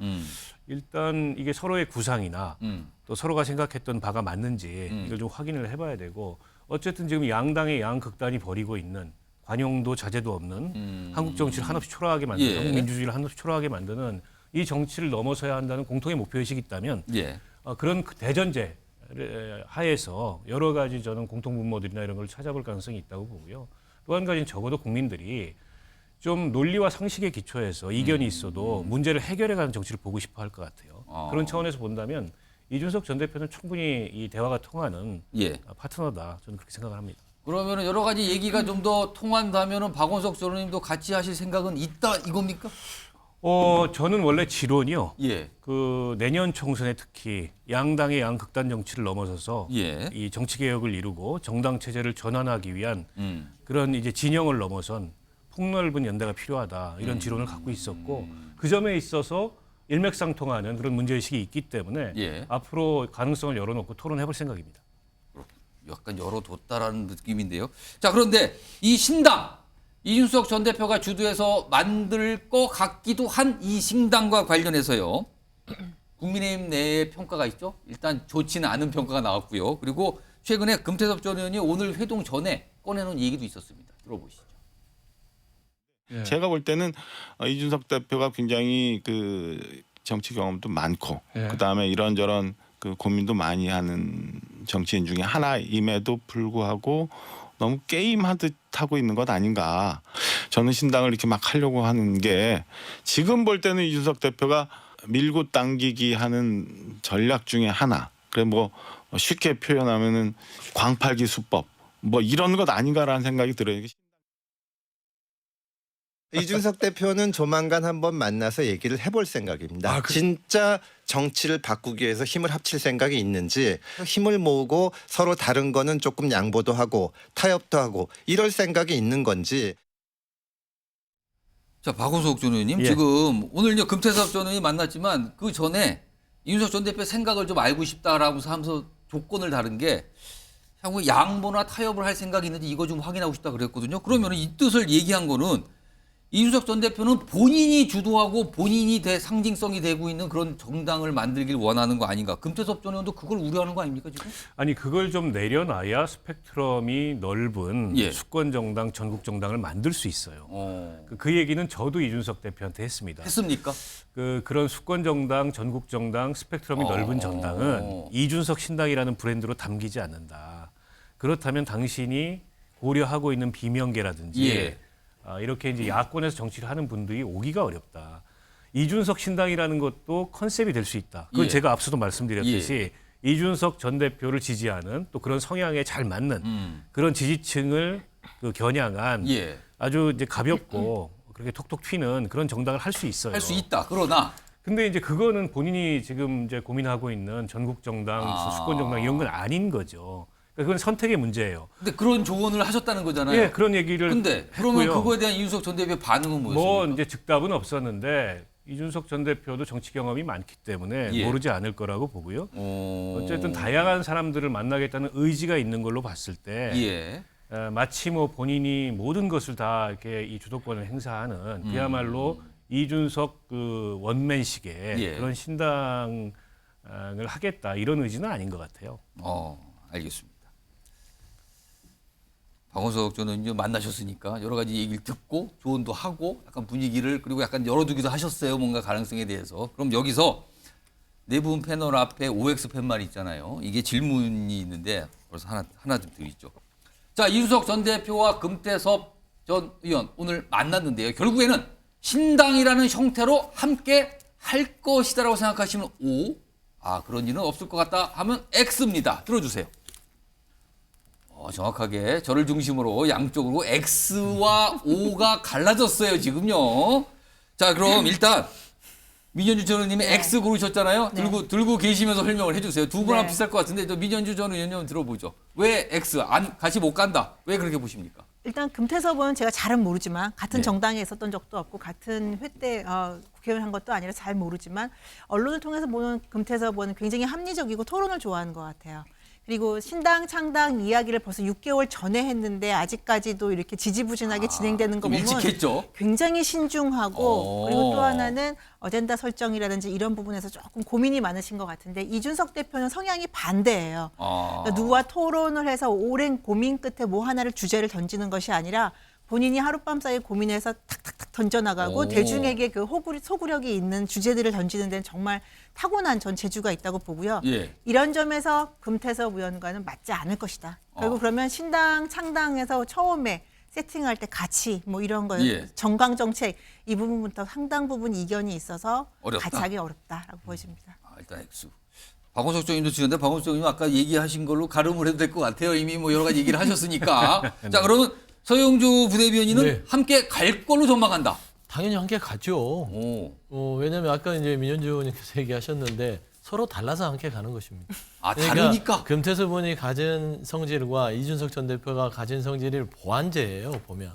일단 이게 서로의 구상이나 또 서로가 생각했던 바가 맞는지 이걸 좀 확인을 해봐야 되고 어쨌든 지금 양당의 양극단이 벌이고 있는 관용도 자제도 없는 한국 정치를 한없이 초라하게 만드는
예.
한국 민주주의를 한없이 초라하게 만드는 이 정치를 넘어서야 한다는 공통의 목표의식이 있다면
예.
그런 대전제 하에서 여러 가지 저는 공통분모들이나 이런 걸 찾아볼 가능성이 있다고 보고요. 또 한 가지는 적어도 국민들이 좀 논리와 상식에 기초해서 이견이 있어도 문제를 해결해가는 정치를 보고 싶어 할 것 같아요. 그런 차원에서 본다면 이준석 전 대표는 충분히 이 대화가 통하는
예.
파트너다. 저는 그렇게 생각을 합니다.
그러면은 여러 가지 얘기가 좀 더 통한다면은 박원석 전 의원님도 같이 하실 생각은 있다 이겁니까?
저는 원래 지론이요.
예.
그 내년 총선에 특히 양당의 양극단 정치를 넘어서서
예.
이 정치 개혁을 이루고 정당 체제를 전환하기 위한 그런 이제 진영을 넘어선 폭넓은 연대가 필요하다 이런 지론을 갖고 있었고 그 점에 있어서 일맥상통하는 그런 문제의식이 있기 때문에
예.
앞으로 가능성을 열어놓고 토론해볼 생각입니다.
약간 열어뒀다라는 느낌인데요. 자, 그런데 이 신당 이준석 전 대표가 주도해서 만들 것 같기도 한 이 신당과 관련해서요. 국민의힘 내에 평가가 있죠. 일단 좋지는 않은 평가가 나왔고요. 그리고 최근에 금태섭 전 의원이 오늘 회동 전에 꺼내놓은 얘기도 있었습니다. 들어보시죠.
제가 볼 때는 이준석 대표가 굉장히 그 정치 경험도 많고 그다음에 이런저런 그 고민도 많이 하는 정치인 중에 하나임에도 불구하고 너무 게임하듯 하고 있는 것 아닌가. 저는 신당을 이렇게 막 하려고 하는 게 지금 볼 때는 이준석 대표가 밀고 당기기 하는 전략 중에 하나. 그래 뭐 쉽게 표현하면은 광팔기 수법 뭐 이런 것 아닌가라는 생각이 들어요.
이준석 대표는 조만간 한번 만나서 얘기를 해볼 생각입니다. 진짜 정치를 바꾸기 위해서 힘을 합칠 생각이 있는지 힘을 모으고 서로 다른 거는 조금 양보도 하고 타협도 하고 이럴 생각이 있는 건지.
자, 박원석 전 의원님
예.
지금 오늘 이제 금태섭 전 의원이 만났지만 그 전에 이준석 전 대표 생각을 좀 알고 싶다라고 하면서 조건을 다른 게 향후 양보나 타협을 할 생각이 있는지 이거 좀 확인하고 싶다 그랬거든요. 그러면 이 뜻을 얘기한 거는 이준석 전 대표는 본인이 주도하고 본인이 상징성이 되고 있는 그런 정당을 만들길 원하는 거 아닌가. 금태섭 전 의원도 그걸 우려하는 거 아닙니까 지금?
아니 그걸 좀 내려놔야 스펙트럼이 넓은
예.
수권 정당, 전국 정당을 만들 수 있어요. 그 얘기는 저도 이준석 대표한테 했습니다.
했습니까?
그런 수권 정당, 전국 정당, 스펙트럼이 넓은 정당은 이준석 신당이라는 브랜드로 담기지 않는다. 그렇다면 당신이 고려하고 있는 비명계라든지
예.
이렇게 이제 야권에서 정치를 하는 분들이 오기가 어렵다. 이준석 신당이라는 것도 컨셉이 될 수 있다. 그건
예.
제가 앞서도 말씀드렸듯이 이준석 전 대표를 지지하는 또 그런 성향에 잘 맞는 그런 지지층을 겨냥한
예.
아주 이제 가볍고 그렇게 톡톡 튀는 그런 정당을 할 수 있어요.
할 수 있다. 그러나
근데 이제 그거는 본인이 지금 이제 고민하고 있는 전국 정당, 수권 정당 이런 건 아닌 거죠. 그건 선택의 문제예요.
근데 그런 조언을 하셨다는 거잖아요.
예, 그런 얘기를
근데 그러면
했고요.
그거에 대한 이준석 전 대표의 반응은 뭐였습니까?
뭐 이제 즉답은 없었는데 이준석 전 대표도 정치 경험이 많기 때문에
예.
모르지 않을 거라고 보고요. 어쨌든 다양한 사람들을 만나겠다는 의지가 있는 걸로 봤을 때
예.
마치 뭐 본인이 모든 것을 다 이렇게 이 주도권을 행사하는 그야말로 이준석 그 원맨식의
예.
그런 신당을 하겠다 이런 의지는 아닌 것 같아요.
알겠습니다. 박원석 전 의원님 만나셨으니까 여러 가지 얘기를 듣고 조언도 하고 약간 분위기를 그리고 약간 열어두기도 하셨어요. 뭔가 가능성에 대해서. 그럼 여기서 네 분 패널 앞에 OX 팻말이 있잖아요. 이게 질문이 있는데 그래서 하나 좀 드리죠. 자, 이준석 전 대표와 금태섭 전 의원 오늘 만났는데요. 결국에는 신당이라는 형태로 함께 할 것이다라고 생각하시면 O, 그런 일은 없을 것 같다 하면 X입니다. 들어주세요. 정확하게 저를 중심으로 양쪽으로 X와 O가 갈라졌어요, 지금요. 자, 그럼 일단 민현주 전 의원님이 X 고르셨잖아요.
네.
들고 계시면서 설명을 해주세요. 두 분랑
네.
비쌀 것 같은데 저 민현주 전 의원님 들어보죠. 왜 X? 같이 못 간다. 왜 그렇게 보십니까?
일단 금태섭은 제가 잘은 모르지만 같은
네.
정당에 있었던 적도 없고 같은 회 때 국회의원 한 것도 아니라 잘 모르지만 언론을 통해서 보는 금태섭 의원은 굉장히 합리적이고 토론을 좋아하는 것 같아요. 그리고 신당 창당 이야기를 벌써 6개월 전에 했는데 아직까지도 이렇게 지지부진하게 진행되는 거
좀
보면
일찍 했죠.
굉장히 신중하고 그리고 또 하나는 어젠다 설정이라든지 이런 부분에서 조금 고민이 많으신 것 같은데 이준석 대표는 성향이 반대예요. 그러니까 누구와 토론을 해서 오랜 고민 끝에 뭐 하나를 주제를 던지는 것이 아니라 본인이 하룻밤 사이에 고민해서 탁탁탁 던져나가고
오.
대중에게 그 소구력이 있는 주제들을 던지는 데는 정말 타고난 전 재주가 있다고 보고요.
예.
이런 점에서 금태섭 의원과는 맞지 않을 것이다. 결국 그러면 신당 창당에서 처음에 세팅할 때 가치 뭐 이런 거
예.
정강 정책 이 부분부터 상당 부분 이견이 있어서
어렵다.
같이 하기 어렵다라고 보여집니다.
일단 X. 박원석 의원도 지는데 박원석 의원님 아까 얘기하신 걸로 가름을 해도 될 것 같아요. 이미 뭐 여러 가지 얘기를 하셨으니까. 자, 그러면 서영주 부대변인은
네.
함께 갈 걸로 전망한다.
당연히 함께 가죠. 왜냐하면 아까 이제 민현주 의원님께서 얘기하셨는데 서로 달라서 함께 가는 것입니다.
아, 다르니까?
금태섭 의원이 가진 성질과 이준석 전 대표가 가진 성질이 보완제예요. 보면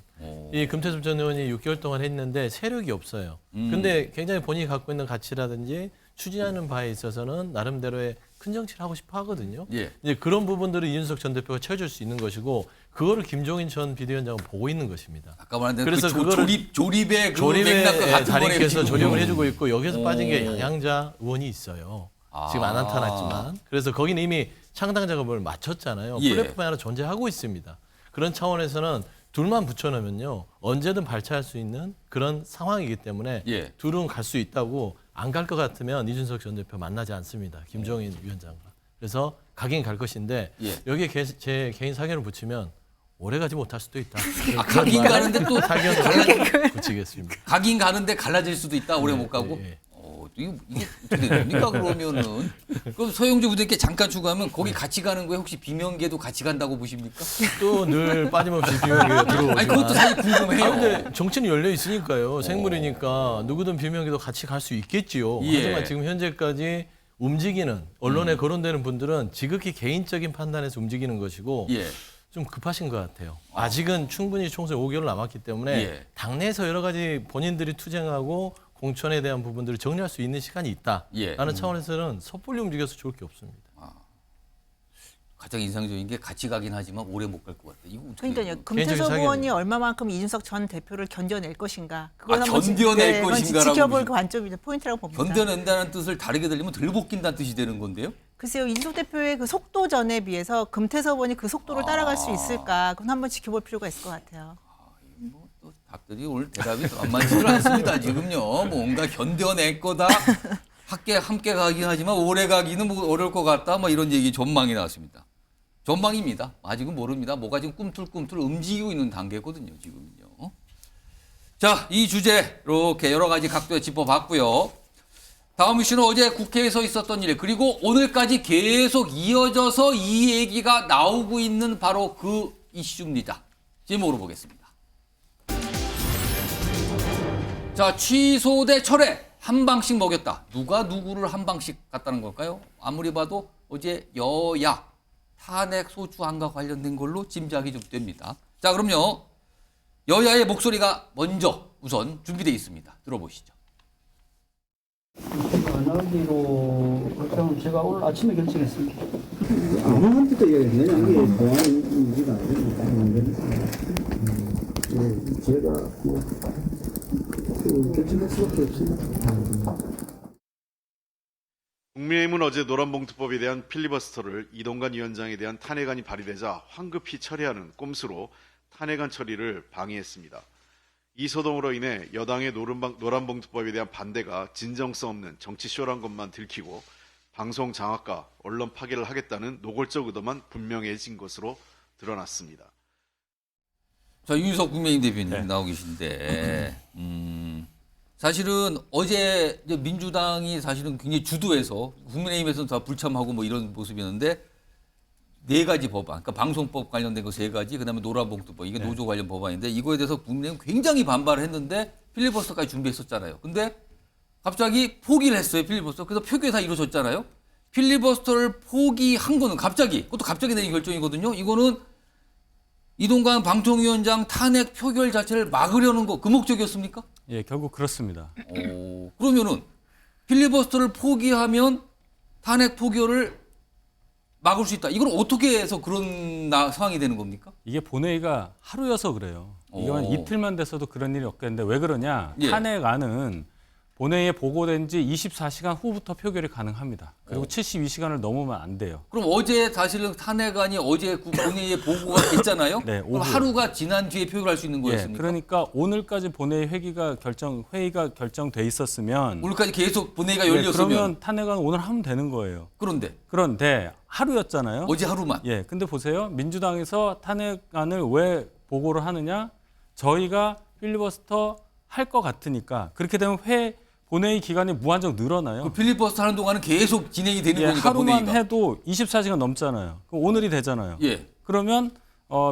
이 금태섭 전 의원이 6개월 동안 했는데 세력이 없어요. 근데 굉장히 본인이 갖고 있는 가치라든지 추진하는 바에 있어서는 나름대로의 큰 정치를 하고 싶어 하거든요.
예.
이제 그런 부분들을 이준석 전 대표가 채워줄 수 있는 것이고 그거를 김종인 전 비대위원장은 보고 있는 것입니다.
아까 말한 대로
그래서
그 조립의 그
조립의
맥락과 같은
달인께서
거네요,
조립을
지금.
해주고 있고 여기서 빠진 게 양양자 의원이 있어요. 지금 안 나타났지만 그래서 거기는 이미 창당 작업을 마쳤잖아요.
예.
플랫폼이 하나 존재하고 있습니다. 그런 차원에서는 둘만 붙여놓으면요 언제든 발차할 수 있는 그런 상황이기 때문에
예.
둘은 갈 수 있다고 안 갈 것 같으면 이준석 전 대표 만나지 않습니다. 김종인 위원장과. 그래서 가긴 갈 것인데
예.
여기에 제 개인 사견을 붙이면 오래 가지 못할 수도 있다.
아, 가긴 가는데 또
사견을 붙이겠습니다.
가긴 가는데 갈라질 수도 있다. 오래 못 가고. 이게 어떻게 됩니까 그러면은? 그럼 서영주 부대께 잠깐 추가하면 거기 같이 가는 거에 혹시 비명계도 같이 간다고 보십니까?
또 늘 빠짐없이 비명계가 들어오지만.
아니 그것도 사실 궁금해요.
근데 정치는 열려 있으니까요. 생물이니까 누구든 비명계도 같이 갈 수 있겠지요.
예.
하지만 지금 현재까지 움직이는 언론에 거론되는 분들은 지극히 개인적인 판단에서 움직이는 것이고
예.
좀 급하신 것 같아요. 아직은 충분히 총선 5개월 남았기 때문에
예.
당내에서 여러 가지 본인들이 투쟁하고 공천에 대한 부분들을 정리할 수 있는 시간이 있다라는
예.
차원에서는 섣불리 움직여서 좋을 게 없습니다.
가장 인상적인 게 같이 가긴 하지만 오래 못 갈 것 같아. 이거 어떻게
그러니까요. 금태섭 의원이 얼마만큼 이준석 전 대표를 견뎌낼 것인가. 그걸 한번
견뎌낼 것인가라고
지켜볼 그 관점이 포인트라고 봅니다.
견뎌낸다는 뜻을 다르게 들리면 덜 벗긴다는 뜻이 되는 건데요.
글쎄요. 이준석 대표의 그 속도전에 비해서 금태섭 의원이 그 속도를 따라갈 수 있을까. 그건 한번 지켜볼 필요가 있을 것 같아요.
박들이 오늘 대답이 만만치를 않습니다. 지금요. 뭔가 견뎌낼 거다. 함께 가긴 하지만 오래 가기는 뭐 어려울 것 같다. 뭐 이런 얘기 전망이 나왔습니다. 전망입니다. 아직은 모릅니다. 뭐가 지금 꿈틀꿈틀 움직이고 있는 단계거든요. 지금요. 자, 이 주제 이렇게 여러 가지 각도에 짚어봤고요. 다음 이슈는 어제 국회에서 있었던 일 그리고 오늘까지 계속 이어져서 이 얘기가 나오고 있는 바로 그 이슈입니다. 제목으로 보겠습니다. 자, 취소 대 철회 한 방씩 먹였다. 누가 누구를 한 방씩 갔다는 걸까요? 아무리 봐도 어제 여야 탄핵 소추안과 관련된 걸로 짐작이 좀 됩니다. 자, 그럼요. 여야의 목소리가 먼저 우선 준비되어 있습니다. 들어보시죠.
안 하기로 결정은 제가 오늘 아침에 결정했습니다. 아무한테도 얘기했네요. 이게 보안 문제가 아니니까. 제가 결정할 수밖에 없습니다.
국민의힘은 어제 노란봉투법에 대한 필리버스터를 이동관 위원장에 대한 탄핵안이 발의되자 황급히 처리하는 꼼수로 탄핵안 처리를 방해했습니다. 이 소동으로 인해 여당의 노란봉투법에 대한 반대가 진정성 없는 정치쇼란 것만 들키고 방송 장악과 언론 파괴를 하겠다는 노골적 의도만 분명해진 것으로 드러났습니다.
자, 윤석 국민의힘 대표님 나오고 계신데 사실은 어제 민주당이 사실은 굉장히 주도해서 국민의힘에서는 다 불참하고 뭐 이런 모습이었는데 4가지 법안, 그러니까 방송법 관련된 거 3가지, 그다음에 노란봉투법, 이게 노조 관련 법안인데 이거에 대해서 국민의힘 굉장히 반발을 했는데 필리버스터까지 준비했었잖아요. 근데 갑자기 포기를 했어요, 필리버스터. 그래서 표결이 다 이루어졌잖아요. 필리버스터를 포기한 거는 그것도 갑자기 내린 결정이거든요. 이거는 이동관 방통위원장 탄핵 표결 자체를 막으려는 거, 그 목적이었습니까?
예, 결국 그렇습니다.
그러면은 필리버스터를 포기하면 탄핵 표결을 막을 수 있다. 이걸 어떻게 해서 그런 상황이 되는 겁니까?
이게 본회의가 하루여서 그래요. 이건 이틀만 됐어도 그런 일이 없겠는데 왜 그러냐?
예.
탄핵안은 본회의에 보고된 지 24시간 후부터 표결이 가능합니다. 그리고 72시간을 넘으면 안 돼요.
그럼 어제 사실은 탄핵안이 어제 본회의에 보고가 됐잖아요.
네,
그럼
오후.
하루가 지난 뒤에 표결할 수 있는 거였습니까?
그러니까 오늘까지 본회의 회의가 결정돼 있었으면
오늘까지 계속 본회의가 열렸으면
그러면 탄핵안 오늘 하면 되는 거예요.
그런데
하루였잖아요.
어제 하루만.
근데 보세요. 민주당에서 탄핵안을 왜 보고를 하느냐? 저희가 필리버스터 할 것 같으니까 그렇게 되면 본회의 기간이 무한정 늘어나요.
그 필리버스터 하는 동안은 계속 진행이 되는 거니까
하루만
본회의가.
해도 24시간 넘잖아요. 그럼 오늘이 되잖아요. 그러면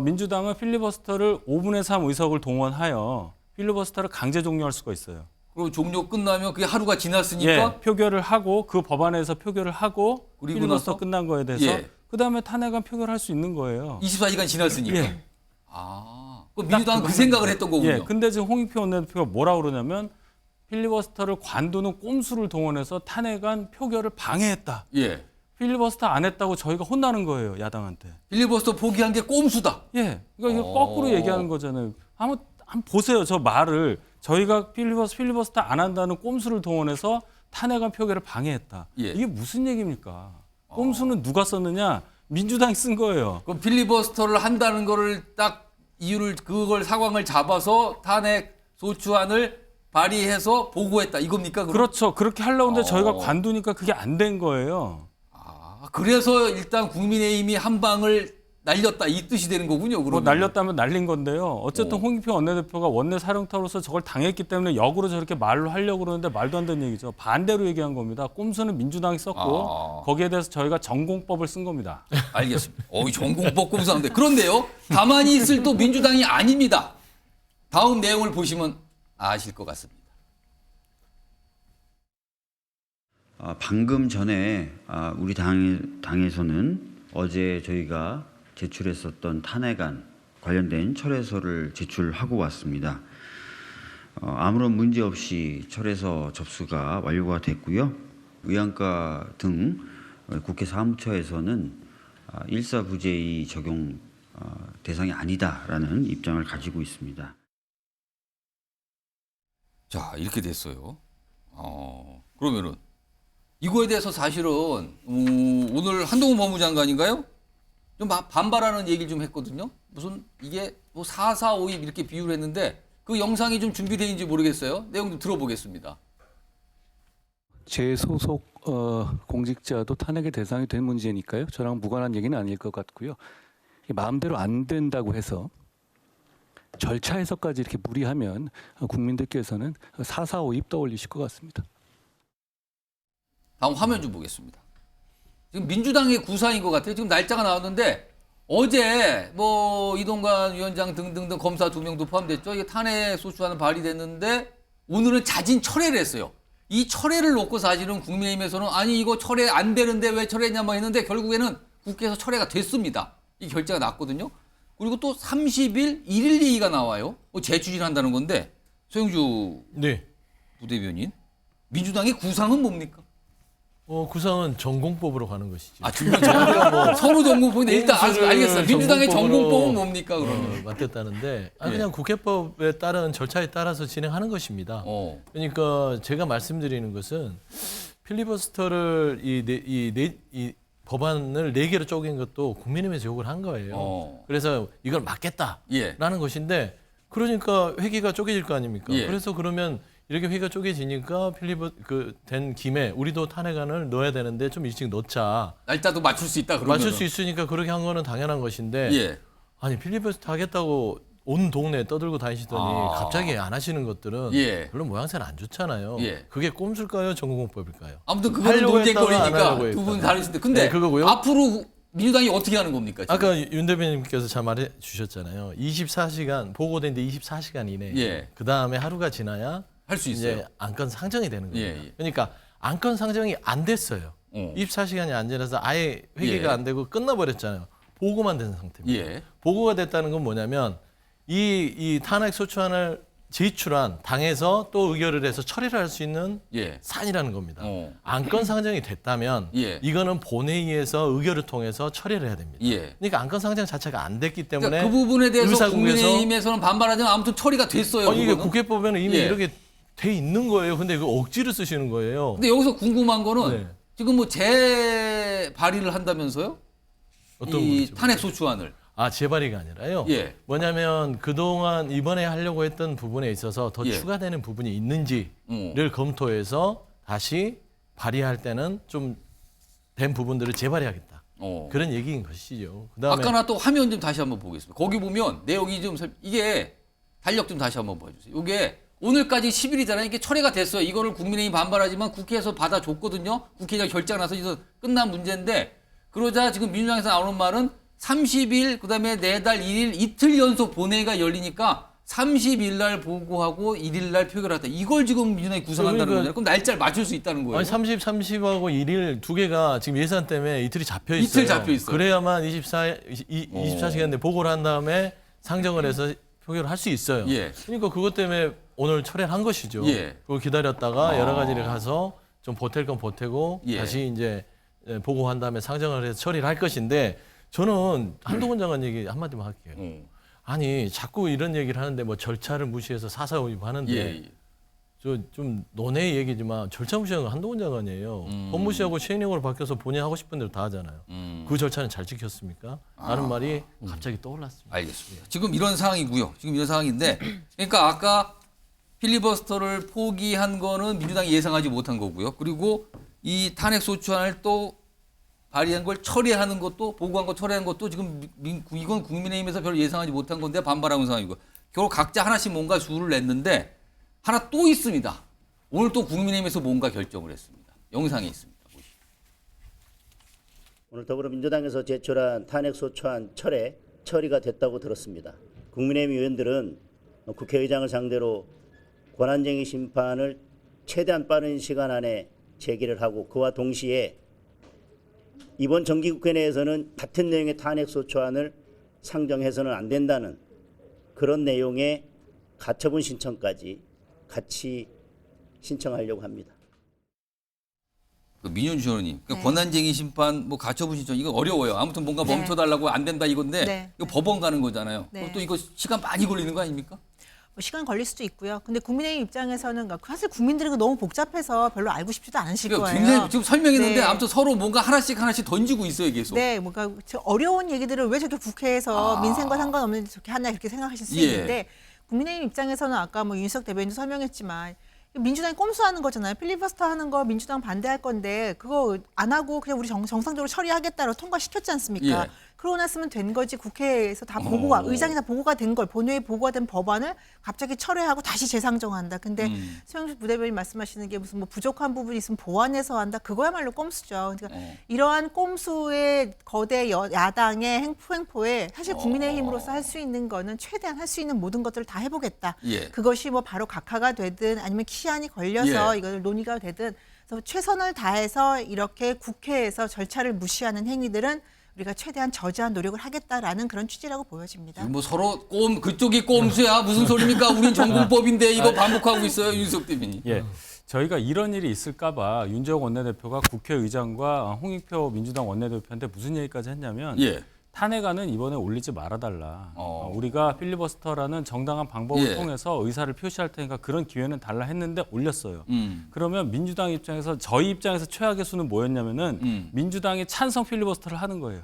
민주당은 필리버스터를 5분의 3 의석을 동원하여 필리버스터를 강제 종료할 수가 있어요.
그럼 종료 끝나면 그게 하루가 지났으니까
표결을 하고 그 법안에서 표결을 하고
그리고
필리버스터
나서?
끝난 거에 대해서 그다음에 탄핵안 표결할 수 있는 거예요.
24시간 지났으니까. 그럼 민주당은 그 생각을 했던 거군요.
근데 지금 홍익표 원내대표가 뭐라고 그러냐면 필리버스터를 관두는 꼼수를 동원해서 탄핵안 표결을 방해했다. 필리버스터 안 했다고 저희가 혼나는 거예요, 야당한테.
필리버스터 포기한 게 꼼수다.
그러니까 이거 거꾸로 얘기하는 거잖아요. 한번 보세요, 저 말을. 저희가 필리버스터 안 한다는 꼼수를 동원해서 탄핵안 표결을 방해했다. 이게 무슨 얘기입니까? 꼼수는 누가 썼느냐? 민주당이 쓴 거예요.
그럼 필리버스터를 한다는 거를 딱 그걸 상황을 잡아서 탄핵 소추안을 발의해서 보고했다 이겁니까?
그렇죠. 그렇게 하려고 했는데 저희가 관두니까 그게 안 된 거예요.
그래서 일단 국민의힘이 한 방을 날렸다 이 뜻이 되는 거군요. 그러면.
날렸다면 날린 건데요. 어쨌든 홍익표 원내대표가 원내 사령탑으로서 저걸 당했기 때문에 역으로 저렇게 말로 하려고 그러는데 말도 안 되는 얘기죠. 반대로 얘기한 겁니다. 꼼수는 민주당이 썼고 거기에 대해서 저희가 전공법을 쓴 겁니다.
알겠습니다. 이 전공법 꼼수하는데 그런데요. 가만히 있을 또 민주당이 아닙니다. 다음 내용을 보시면 아실 것 같습니다.
방금 전에 우리 당에서는 어제 저희가 제출했었던 탄핵안 관련된 철회서를 제출하고 왔습니다. 아무런 문제 없이 철회서 접수가 완료가 됐고요. 의안가 등 국회 사무처에서는 일사부재의 적용 대상이 아니다라는 입장을 가지고 있습니다.
자, 이렇게 됐어요. 그러면은 이거에 대해서 사실은 오늘 한동훈 법무장관인가요? 좀 반발하는 얘기를 좀 했거든요. 무슨 이게 뭐 4.4.5입 이렇게 비유를 했는데 그 영상이 좀 준비되어 있는지 모르겠어요. 내용 좀 들어보겠습니다.
제 소속 공직자도 탄핵의 대상이 된 문제니까요. 저랑 무관한 얘기는 아닐 것 같고요. 마음대로 안 된다고 해서 절차에서까지 이렇게 무리하면 국민들께서는 4.4.5입 떠올리실 것 같습니다.
다음 화면 좀 보겠습니다. 지금 민주당의 구사인 것 같아요. 지금 날짜가 나왔는데 어제 뭐 이동관 위원장 등등등 검사 2명도 포함됐죠. 이게 탄핵 소추안은 발의됐는데 오늘은 자진 철회를 했어요. 이 철회를 놓고 사실은 국민의힘에서는 아니 이거 철회 안 되는데 왜 철회했냐만 했는데 결국에는 국회에서 철회가 됐습니다. 이 결재가 났거든요. 그리고 또 30일 1일 예의가 나와요. 재추진한다는 건데 소영주 부대변인 민주당의 구상은 뭡니까?
구상은 전공법으로 가는 것이죠.
서로 전공법인데 일단 알겠어요. 민주당의 전공법은 뭡니까 그러면?
맡겼다는데 그냥 국회법에 따른 절차에 따라서 진행하는 것입니다. 그러니까 제가 말씀드리는 것은 필리버스터를 이 법안을 4개로 쪼갠 것도 국민의힘에서 요구를 한 거예요. 그래서 이걸 막겠다라는 것인데 그러니까 회기가 쪼개질 거 아닙니까? 그래서 그러면 이렇게 회의가 쪼개지니까 된 김에 우리도 탄핵안을 넣어야 되는데 좀 일찍 넣자.
날짜도 맞출 수 있다 그러면.
맞출 수 있으니까 그렇게 한 거는 당연한 것인데 아니 필리버스터 하겠다고 온 동네 떠들고 다니시더니 갑자기 안 하시는 것들은 별로 모양새는 안 좋잖아요. 그게 꼼수일까요? 전공법일까요?
아무튼 그거는 논쟁거리니까 두 분 다르신데 근데
그거고요.
앞으로 민주당이 어떻게 하는 겁니까? 지금?
아까 윤 대변인께서 잘 말해 주셨잖아요. 24시간 보고된 데 24시간 이내. 그다음에 하루가 지나야
할 수 있어요.
이제 안건 상정이 되는 겁니다. 그러니까 안건 상정이 안 됐어요. 24시간이 안 지나서 아예 회기가 안 되고 끝나버렸잖아요. 보고만 된 상태입니다. 보고가 됐다는 건 뭐냐면 이 탄핵 소추안을 제출한 당에서 또 의결을 해서 처리를 할 수 있는 사안이라는 겁니다. 안건 상정이 됐다면 이거는 본회의에서 의결을 통해서 처리를 해야 됩니다. 그러니까 안건 상정 자체가 안 됐기 때문에
그러니까 그 부분에 대해서 국민의힘에서는 반발하지만 아무튼 처리가 됐어요.
이게 국회법에는 이미 이렇게 돼 있는 거예요. 근데 그 억지로 쓰시는 거예요.
근데 여기서 궁금한 거는
네.
지금 뭐 재발의를 한다면서요?
어떤
이
거죠?
탄핵 소추안을.
아, 재발의가 아니라요.
예.
뭐냐면 그동안 이번에 하려고 했던 부분에 있어서 더
예.
추가되는 부분이 있는지를 검토해서 다시 발의할 때는 좀 된 부분들을 재발의하겠다. 그런 얘기인 것이죠. 그다음에
아까 나 또 화면 좀 다시 한번 보겠습니다. 거기 보면 내용이 좀 이게 달력 좀 다시 한번 보여주세요. 이게 오늘까지 10일이잖아요. 이게 철회가 됐어요. 이거를 국민의힘이 반발하지만 국회에서 받아줬거든요. 국회의장 결정 나서 이거 끝난 문제인데 그러자 지금 민주당에서 나오는 말은 30일 그다음에 4달 1일 이틀 연속 본회의가 열리니까 30일 날 보고하고 1일 날 표결하다. 이걸 지금 민주당이 구성한다는 거잖아요. 그럼 날짜를 맞출 수 있다는 거예요.
아니 30하고 1일 두 개가 지금 예산 때문에 이틀이 잡혀 있어요.
이틀 잡혀 있어요.
그래야만 24시간 내에 보고를 한 다음에 상정을 해서 표결을 할 수 있어요.
예.
그러니까 그것 때문에 오늘 철회를 한 것이죠.
예.
그걸 기다렸다가 여러 가지를 가서 좀 보탤 건 보태고
예.
다시 이제 보고한 다음에 상정을 해서 처리를 할 것인데 저는 한동훈 장관 얘기 한마디만 할게요. 아니 자꾸 이런 얘기를 하는데 뭐 절차를 무시해서 사사오입하는데
예.
저 좀 논의 얘기지만 절차 무시한 건 한동훈 장관이에요. 법무시하고 시행령으로 바뀌어서 본인 하고 싶은 대로 다 하잖아요. 그 절차는 잘 지켰습니까? 라는 말이 갑자기 떠올랐습니다.
알겠습니다. 지금 이런 상황이고요. 지금 이런 상황인데 그러니까 아까 필리버스터를 포기한 거는 민주당이 예상하지 못한 거고요. 그리고 이 탄핵 소추안을 또 발의한 걸 처리하는 것도 보고한 거 처리하는 것도 지금 이건 국민의힘에서 별로 예상하지 못한 건데 반발하고 있는 상황이고 결국 각자 하나씩 뭔가 수를 냈는데 하나 또 있습니다. 오늘 또 국민의힘에서 뭔가 결정을 했습니다. 영상에 있습니다. 보시죠.
오늘 더불어민주당에서 제출한 탄핵소추안 처리가 됐다고 들었습니다. 국민의힘 의원들은 국회의장을 상대로 권한쟁의 심판을 최대한 빠른 시간 안에 제기를 하고 그와 동시에 이번 정기국회 내에서는 같은 내용의 탄핵소추안을 상정해서는 안 된다는 그런 내용의 가처분 신청까지 같이 신청하려고 합니다.
민현주 의원님, 그러니까 권한쟁의 심판, 뭐 가처분 신청 이거 어려워요. 아무튼 뭔가 멈춰달라고 안 된다 이건데 이거 법원 가는 거잖아요. 그럼 또 이거 시간 많이 걸리는 거 아닙니까?
뭐 시간 걸릴 수도 있고요. 근데 국민의힘 입장에서는 사실 국민들이 너무 복잡해서 별로 알고 싶지도 않으실
그러니까
거예요.
굉장히 지금 설명했는데
네.
아무튼 서로 뭔가 하나씩 던지고 있어요 계속.
네, 뭔가 어려운 얘기들을 왜 저렇게 국회에서 민생과 상관없는데 저렇게 하나 이렇게 생각하실 수 있는데 국민의힘 입장에서는 아까 뭐 윤석 대변인도 설명했지만 민주당이 꼼수하는 거잖아요. 필리버스터 하는 거 민주당 반대할 건데 그거 안 하고 그냥 우리 정상적으로 처리하겠다고 통과시켰지 않습니까?
예.
그러고 났으면 된 거지. 국회에서 다 보고가 의장이 다 보고가 된 걸 본회의 보고가 된 법안을 갑자기 철회하고 다시 재상정한다. 근데 최영주 부대변인 말씀하시는 게 무슨 뭐 부족한 부분이 있으면 보완해서 한다. 그거야말로 꼼수죠. 그러니까 이러한 꼼수의 거대 야당의 행포에 사실 국민의힘으로서 할 수 있는 거는 최대한 할 수 있는 모든 것들을 다 해보겠다.
예.
그것이 뭐 바로 각하가 되든 아니면 기한이 걸려서 이걸 논의가 되든 그래서 최선을 다해서 이렇게 국회에서 절차를 무시하는 행위들은 우리가 최대한 저지한 노력을 하겠다라는 그런 취지라고 보여집니다.
뭐 서로 그쪽이 꼼수야 무슨 소리입니까? 우린 정공법인데 이거 반복하고 있어요 윤석 대변인.
예. 저희가 이런 일이 있을까봐 윤재욱 원내대표가 국회의장과 홍익표 민주당 원내대표한테 무슨 얘기까지 했냐면 탄핵안은 이번에 올리지 말아달라. 우리가 필리버스터라는 정당한 방법을 통해서 의사를 표시할 테니까 그런 기회는 달라 했는데 올렸어요. 그러면 민주당 입장에서 저희 입장에서 최악의 수는 뭐였냐면은 민주당이 찬성 필리버스터를 하는 거예요.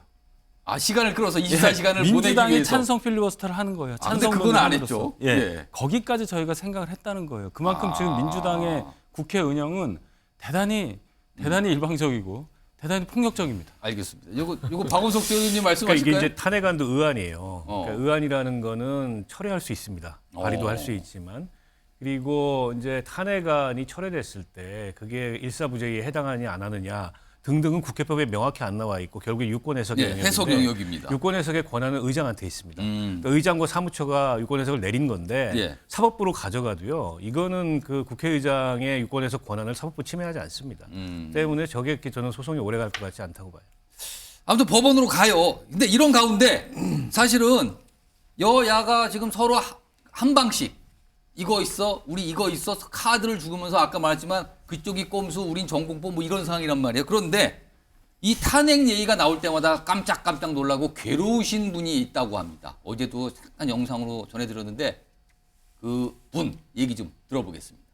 아 시간을 끌어서 24시간을 보내기
민주당이
위해서.
찬성 필리버스터를 하는 거예요.
근데 그건 안 했죠.
예. 거기까지 저희가 생각을 했다는 거예요. 그만큼 지금 민주당의 국회 운영은 대단히 일방적이고 대단히 폭력적입니다.
알겠습니다. 이거 박원석 의원님 말씀하실까요?
그러니까 이게 이제 탄핵안도 의안이에요. 그러니까 의안이라는 거는 철회할 수 있습니다. 발의도 할 수 있지만 그리고 이제 탄핵안이 철회됐을 때 그게 일사부재에 해당하느냐 안 하느냐 등등은 국회법에 명확히 안 나와 있고 결국에 유권 해석의 영역인데
해석 영역입니다.
유권 해석의 권한은 의장한테 있습니다. 그러니까 의장과 사무처가 유권 해석을 내린 건데 사법부로 가져가도요. 이거는 그 국회의장의 유권 해석 권한을 사법부 침해하지 않습니다. 때문에 저게 저는 소송이 오래 갈 것 같지 않다고 봐요.
아무튼 법원으로 가요. 근데 이런 가운데 사실은 여야가 지금 서로 한 방씩 이거 있어, 우리 이거 있어 카드를 주면서 아까 말했지만 그쪽이 꼼수, 우린 전공법 뭐 이런 상황이란 말이에요. 그런데 이 탄핵 얘기가 나올 때마다 깜짝깜짝 놀라고 괴로우신 분이 있다고 합니다. 어제도 잠깐 영상으로 전해드렸는데 그 분 얘기 좀 들어보겠습니다.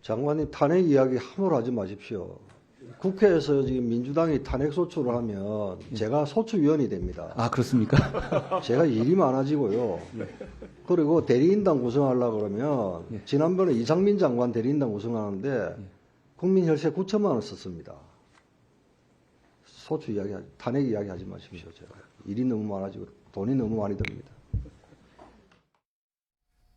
장관님 탄핵 이야기 함부로 하지 마십시오. 국회에서 지금 민주당이 탄핵 소추를 하면 제가 소추위원이 됩니다.
아, 그렇습니까?
제가 일이 많아지고요. 그리고 대리인당 구성하려고 그러면 지난번에 이상민 장관 대리인당 구성하는데 국민 혈세 9천만 원 썼습니다. 소추 이야기, 탄핵 이야기 하지 마십시오. 제가 일이 너무 많아지고 돈이 너무 많이 듭니다.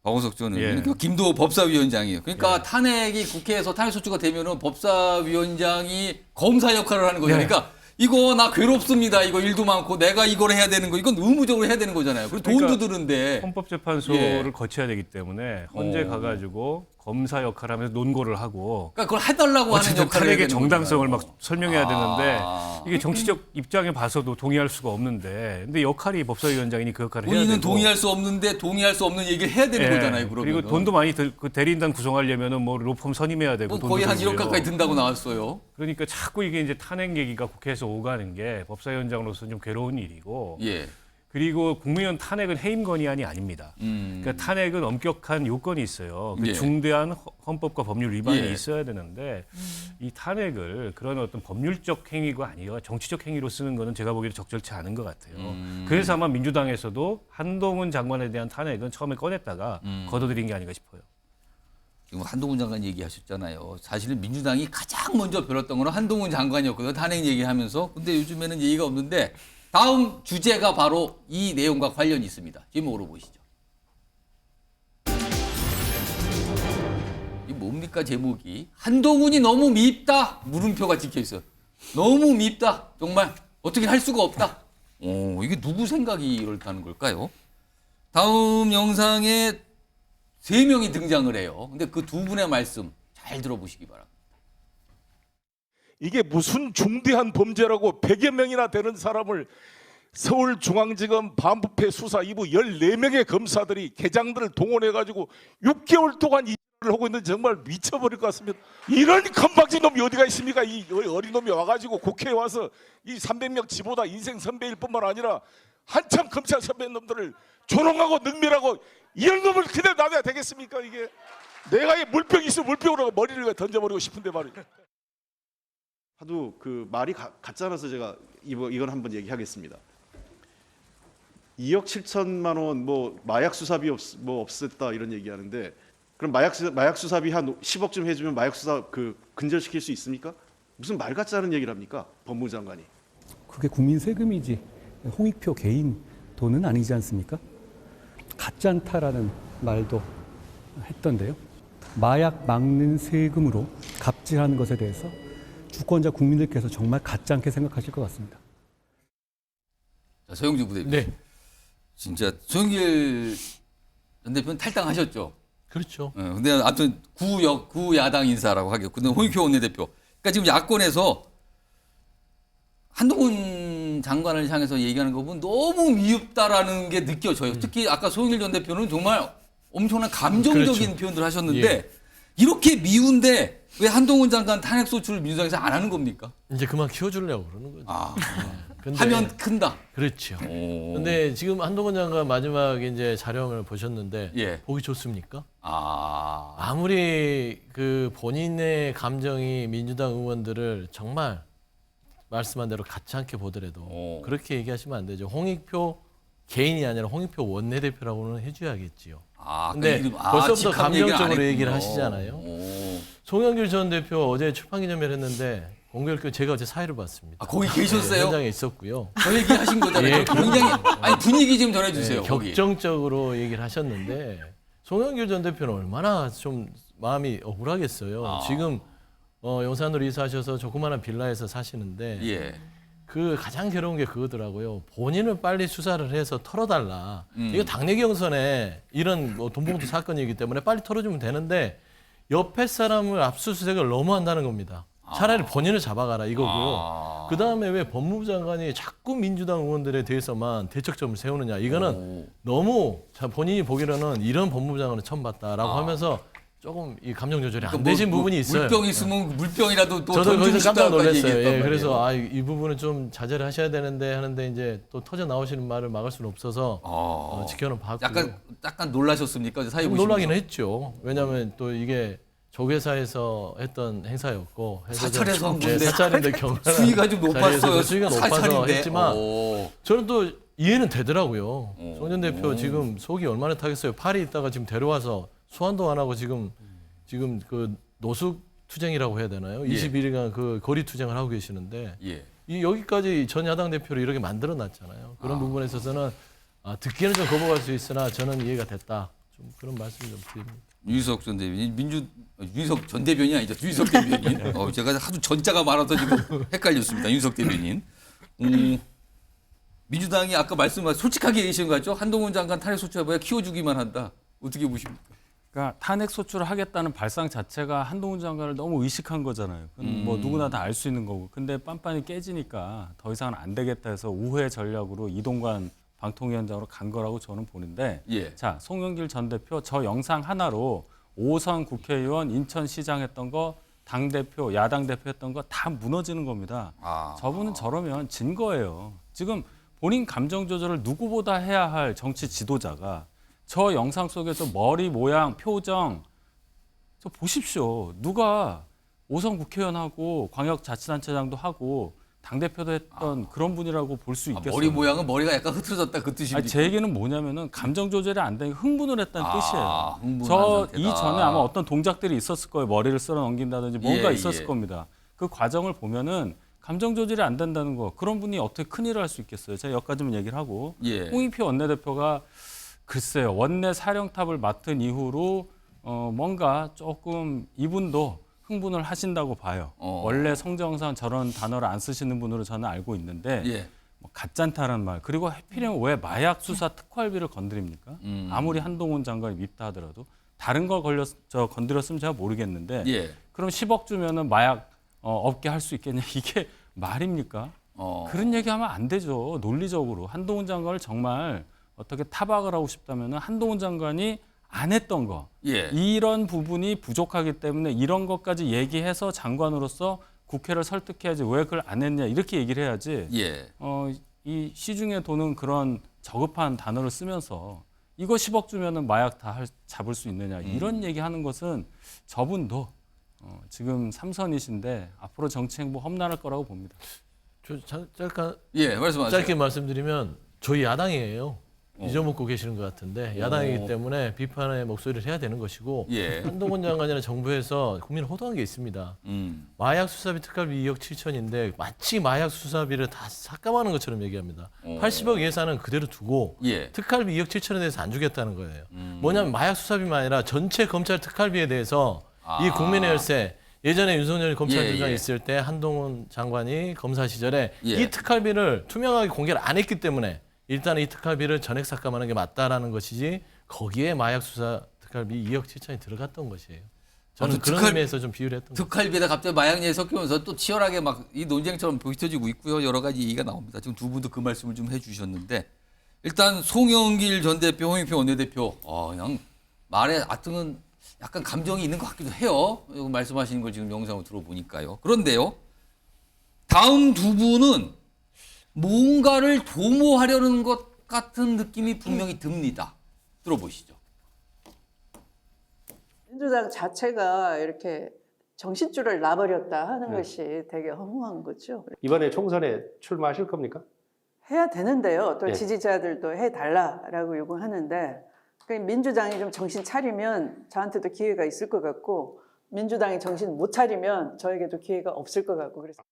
박원석 전
예.
의원, 김도 법사위원장이에요. 그러니까 탄핵이 국회에서 탄핵 소추가 되면은 법사위원장이 검사 역할을 하는 거죠.
네.
그러니까 이거 나 괴롭습니다. 이거 일도 많고 내가 이걸 해야 되는 거. 이건 의무적으로 해야 되는 거잖아요. 그리고 돈도
그러니까
드는데.
헌법재판소를
예.
거쳐야 되기 때문에 헌재 가가지고 검사 역할을 하면서 논고를 하고
그러니까 그걸 해달라고 하는
어쨌든
역할을 해야
탄핵의
되는
정당성을
거잖아요.
막 설명해야 되는데
아.
이게 정치적 입장에 봐서도 동의할 수가 없는데 근데 역할이 법사위원장이니 그 역할을 해야 되고
본인은 동의할 수 없는데 동의할 수 없는 얘기를 해야 되는
예.
거잖아요. 그러면.
그리고 돈도 많이 그 대리인단 구성하려면은 뭐 로펌 선임해야 되고
뭐
돈도
거의 한 1억
들고요.
가까이 든다고 나왔어요.
그러니까 자꾸 이게 이제 탄핵 얘기가 국회에서 오가는 게 법사위원장으로서 좀 괴로운 일이고
예.
그리고 국무위원 탄핵은 해임 건의안이 아닙니다. 그러니까 탄핵은 엄격한 요건이 있어요. 그
예.
중대한 헌법과 법률 위반이
예.
있어야 되는데 이 탄핵을 그런 어떤 법률적 행위가 아니라 정치적 행위로 쓰는 거는 제가 보기에는 적절치 않은 것 같아요. 그래서 아마 민주당에서도 한동훈 장관에 대한 탄핵은 처음에 꺼냈다가 걷어들인 게 아닌가 싶어요.
지금 한동훈 장관 얘기하셨잖아요. 사실은 민주당이 가장 먼저 벼렸던 거는 한동훈 장관이었거든요. 탄핵 얘기하면서. 근데 요즘에는 얘기가 없는데 다음 주제가 바로 이 내용과 관련이 있습니다. 제목으로 보시죠. 이 뭡니까 제목이? 한동훈이 너무 밉다. 물음표가 찍혀 있어요. 너무 밉다. 정말 어떻게 할 수가 없다. 이게 누구 생각이 이렇다는 걸까요? 다음 영상에 3명이 등장을 해요. 근데 그 두 분의 말씀 잘 들어보시기 바랍니다.
이게 무슨 중대한 범죄라고 100여 명이나 되는 사람을 서울중앙지검 반부패 수사 2부 14명의 검사들이 계장들을 동원해가지고 6개월 동안 일을 하고 있는데 정말 미쳐버릴 것 같습니다. 이런 건방진 놈이 어디가 있습니까? 이 어린 놈이 와가지고 국회에 와서 이 300명 지보다 인생 선배일 뿐만 아니라 한참 검찰 선배놈들을 조롱하고 능멸하고 이런 놈을 그대로 놔둬야 되겠습니까? 이게 내가 이 물병이 있으면 물병으로 머리를 던져버리고 싶은데 말이에요.
하도 그 말이 같잖아서 제가 이건 한번 얘기하겠습니다. 2억 7천만 원 뭐 마약 수사비 없앴다 이런 얘기하는데 그럼 마약 수사비 한 10억쯤 해주면 마약 수사 근절시킬 수 있습니까? 무슨 말 같지 않은 얘기를 합니까? 법무부 장관이.
그게 국민 세금이지 홍익표 개인 돈은 아니지 않습니까? 가짜다라는 말도 했던데요. 마약 막는 세금으로 갑질하는 것에 대해서 주권자 국민들께서 정말 가짜 않게 생각하실 것 같습니다.
자, 서영주 부대표.
네.
진짜 송영길 전 대표는 탈당하셨죠.
그렇죠.
근데 아무튼 구야당 인사라고 하겠고, 근데 홍익표 원내대표. 그러니까 지금 야권에서 한동훈 장관을 향해서 얘기하는 거 보면 너무 미흡다라는 게 느껴져요. 특히 아까 송영길 전 대표는 정말 엄청난 감정적인
그렇죠.
표현들을 하셨는데
예.
이렇게 미운데 왜 한동훈 장관 탄핵 소추를 민주당에서 안 하는 겁니까?
이제 그만 키워주려고 그러는 거죠. 근데
하면 큰다.
그렇죠. 근데 지금 한동훈 장관 마지막에 이제 자료를 보셨는데
예.
보기 좋습니까? 아무리 그 본인의 감정이 민주당 의원들을 정말 말씀한 대로 가짜않게 보더라도 그렇게 얘기하시면 안 되죠. 홍익표 개인이 아니라 홍익표 원내대표라고는 해줘야겠지요. 근데 벌써부터 감정적으로 얘기를 하시잖아요. 송영길 전 대표 어제 출판기념회를 했는데 공교롭게 제가 어제 사회를 봤습니다.
거기 계셨어요?
현장에 있었고요.
저 얘기하신 거잖아요.
예,
굉장히 아니 분위기 좀 전해주세요. 거기.
격정적으로 얘기를 하셨는데 송영길 전 대표는 얼마나 좀 마음이 억울하겠어요. 지금 용산으로 이사하셔서 조그마한 빌라에서 사시는데
예.
그 가장 괴로운 게 그거더라고요. 본인을 빨리 수사를 해서 털어달라. 이거 당내 경선에 이런 뭐 돈봉투 사건이기 때문에 빨리 털어주면 되는데 옆에 사람을 압수수색을 너무 한다는 겁니다. 차라리 본인을 잡아가라 이거고요. 그다음에 왜 법무부 장관이 자꾸 민주당 의원들에 대해서만 대척점을 세우느냐. 이거는 너무 본인이 보기로는 이런 법무부 장관은 처음 봤다라고 하면서 조금 이 감정 조절이 안 되신 부분이 있어요.
물병 있으면 물병이라도 또
저도 거기서 깜짝 놀랐어요.
예,
그래서 이 부분은 좀 자제를 하셔야 되는데 하는데 이제 또 터져 나오시는 말을 막을 수는 없어서 지켜는 봤고요.
약간 놀라셨습니까? 사회
좀 놀라긴 했죠. 왜냐하면 또 이게 조계사에서 했던 행사였고
사찰에서 한 건데
사찰인데 경관한
수위가 좀 높았어요.
수위가 높아서
사찰인데.
했지만
오.
저는 또 이해는 되더라고요. 송전 대표 지금 속이 얼마나 타겠어요. 파리 있다가 지금 데려와서 소환도 안 하고 지금 그 노숙 투쟁이라고 해야 되나요?
예.
21일간 그 거리 투쟁을 하고 계시는데
예.
이 여기까지 전 야당 대표를 이렇게 만들어 놨잖아요. 그런 부분에 있어서는 듣기에는 좀 거부할 수 있으나 저는 이해가 됐다. 좀 그런 말씀 좀 드립니다.
유희석 전 대변인, 유희석 전 대변인이 아니죠. 유희석 대변인. 제가 하도 전자가 많아서 지금 헷갈렸습니다. 유희석 대변인. 민주당이 아까 말씀하신 솔직하게 얘기하신 것 같죠? 한동훈 장관 탄핵 소추해봐야 키워주기만 한다. 어떻게 보십니까?
그러니까 탄핵 소추를 하겠다는 발상 자체가 한동훈 장관을 너무 의식한 거잖아요. 그건 뭐 누구나 다 알 수 있는 거고. 근데 빤빤히 깨지니까 더 이상은 안 되겠다 해서 우회 전략으로 이동관 방통위원장으로 간 거라고 저는 보는데
예.
자, 송영길 전 대표 저 영상 하나로 5선 국회의원 인천시장 했던 거 당대표, 야당 대표 했던 거 다 무너지는 겁니다. 저분은 저러면 진 거예요. 지금 본인 감정 조절을 누구보다 해야 할 정치 지도자가 저 영상 속에서 머리 모양, 표정 저 보십시오. 누가 5선 국회의원하고 광역자치단체장도 하고 당대표도 했던 그런 분이라고 볼 수 있겠어요.
머리 모양은 머리가 약간 흐트러졌다 그 뜻입니까?
제 얘기는 뭐냐면은 감정 조절이 안 되니까 흥분을 했다는 뜻이에요.
흥분한
저
상태다.
이전에 아마 어떤 동작들이 있었을 거예요. 머리를 쓸어 넘긴다든지 뭔가
예,
있었을
예.
겁니다. 그 과정을 보면은 감정 조절이 안 된다는 거. 그런 분이 어떻게 큰일을 할 수 있겠어요. 제가 여기까지만 얘기를 하고
예.
홍익표 원내대표가 글쎄요. 원내 사령탑을 맡은 이후로 뭔가 조금 이분도 흥분을 하신다고 봐요. 원래 성정상 저런 단어를 안 쓰시는 분으로 저는 알고 있는데
예.
뭐 가짠타라는 말 그리고 하필이면 왜 마약 수사 특활비를 건드립니까? 아무리 한동훈 장관이 밉다 하더라도 다른 걸 건드렸으면 제가 모르겠는데
예.
그럼 10억 주면은 마약 없게 할 수 있겠냐 이게 말입니까? 그런 얘기하면 안 되죠. 논리적으로 한동훈 장관을 정말 어떻게 타박을 하고 싶다면은 한동훈 장관이 안 했던 거
예.
이런 부분이 부족하기 때문에 이런 것까지 얘기해서 장관으로서 국회를 설득해야지 왜 그걸 안 했냐 이렇게 얘기를 해야지
예.
이 시중에 도는 그런 저급한 단어를 쓰면서 이거 10억 주면은 마약 다 잡을 수 있느냐 이런 얘기하는 것은 저분도 지금 3선이신데 앞으로 정치 행보 험난할 거라고 봅니다.
잠깐
예, 말씀하세요.
짧게 말씀드리면 저희 야당이에요. 잊어먹고 계시는 것 같은데 야당이기 때문에 비판의 목소리를 해야 되는 것이고
예.
한동훈 장관이나 정부에서 국민을 호도한 게 있습니다. 마약 수사비 특활비 2억 7천인데 마치 마약 수사비를 다 삭감하는 것처럼 얘기합니다. 80억 예산은 그대로 두고
예.
특활비 2억 7천에 대해서 안 주겠다는 거예요. 뭐냐면 마약 수사비만 아니라 전체 검찰 특활비에 대해서 이 국민의 열쇠 예전에 윤석열 검찰총장이 있을 때 한동훈 장관이 검사 시절에 이 특활비를 투명하게 공개를 안 했기 때문에 일단 이 특활비를 전액 삭감하는 게 맞다라는 것이지 거기에 마약 수사 특활비 2억 7천이 들어갔던 것이에요. 저는 그런 의미에서 좀 비유를 했던 거예요.
특활비에다 갑자기 마약 얘기 섞이면서 또 치열하게 막 이 논쟁처럼 펼쳐지고 있고요. 여러 가지 얘기가 나옵니다. 지금 두 분도 그 말씀을 좀 해주셨는데 일단 송영길 전 대표, 홍익표 원내대표 그냥 말에 하여튼 약간 감정이 있는 것 같기도 해요. 말씀하시는 걸 지금 영상으로 들어보니까요. 그런데요. 다음 두 분은 뭔가를 도모하려는 것 같은 느낌이 분명히 듭니다. 들어보시죠.
민주당 자체가 이렇게 정신줄을 놔버렸다 하는 것이 되게 허무한 거죠.
이번에 총선에 출마하실 겁니까?
해야 되는데요. 또
예.
지지자들도 해달라라고 요구하는데 민주당이 좀 정신 차리면 저한테도 기회가 있을 것 같고 민주당이 정신 못 차리면 저에게도 기회가 없을 것 같고 그래서.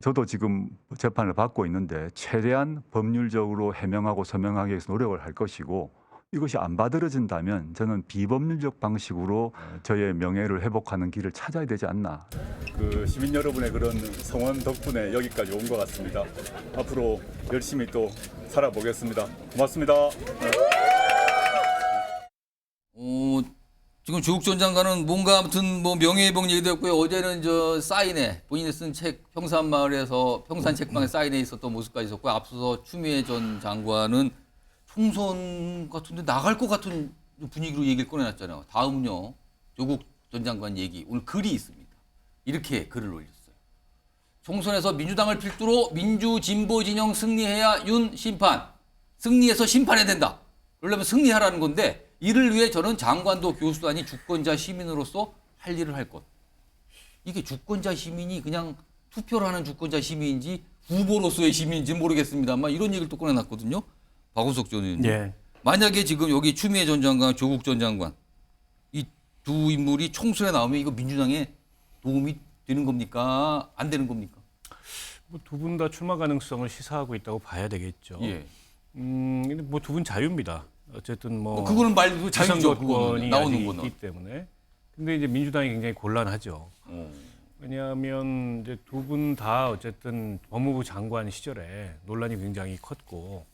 저도 지금 재판을 받고 있는데 최대한 법률적으로 해명하고 서명하기 위해서 노력을 할 것이고 이것이 안 받아들여진다면 저는 비법률적 방식으로 저의 명예를 회복하는 길을 찾아야 되지 않나.
그 시민 여러분의 그런 성원 덕분에 여기까지 온 것 같습니다. 앞으로 열심히 또 살아보겠습니다. 고맙습니다.
지금 조국 전 장관은 뭔가 아무튼 뭐 명예회복 얘기도 했고요. 어제는 저 사인회 본인이 쓴 책 평산마을에서 평산 책방에 사인회 있었던 모습까지 있었고 앞서서 추미애 전 장관은 총선 같은데 나갈 것 같은 분위기로 얘기를 꺼내놨잖아요. 다음은요. 조국 전 장관 얘기. 오늘 글이 있습니다. 이렇게 글을 올렸어요. 총선에서 민주당을 필두로 민주 진보 진영 승리해야 윤 심판. 승리해서 심판해야 된다. 그러려면 승리하라는 건데 이를 위해 저는 장관도 교수도 아닌 주권자 시민으로서 할 일을 할 것. 이게 주권자 시민이 그냥 투표를 하는 주권자 시민인지 후보로서의 시민인지 모르겠습니다만 이런 얘기를 또 꺼내놨거든요. 박원석 전 의원님.
예.
만약에 지금 여기 추미애 전 장관, 조국 전 장관 이 두 인물이 총선에 나오면 이거 민주당에 도움이 되는 겁니까? 안 되는 겁니까?
뭐 두 분 다 출마 가능성을 시사하고 있다고 봐야 되겠죠.
예.
근데 뭐 두 분 자유입니다. 어쨌든 뭐
그거는 말도 자유죠.
권이
나오는
아직
거는.
있기 때문에. 근데 이제 민주당이 굉장히 곤란하죠. 왜냐하면 이제 두 분 다 어쨌든 법무부 장관 시절에 논란이 굉장히 컸고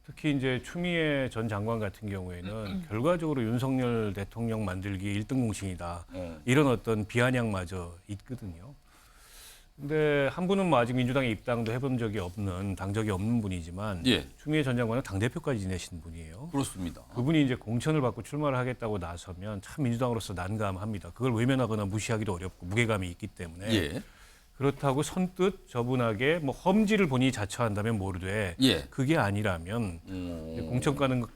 특히 이제 추미애 전 장관 같은 경우에는 결과적으로 윤석열 대통령 만들기 1등 공신이다. 이런 어떤 비아냥마저 있거든요. 근데 한 분은 뭐 아직 민주당에 입당도 해본 적이 없는 당적이 없는 분이지만
예.
추미애 전 장관은 당대표까지 지내신 분이에요.
그렇습니다.
그분이 이제 공천을 받고 출마를 하겠다고 나서면 참 민주당으로서 난감합니다. 그걸 외면하거나 무시하기도 어렵고 무게감이 있기 때문에
예.
그렇다고 선뜻 저분에게 뭐 험지를 본인이 자처한다면 모르되
예.
그게 아니라면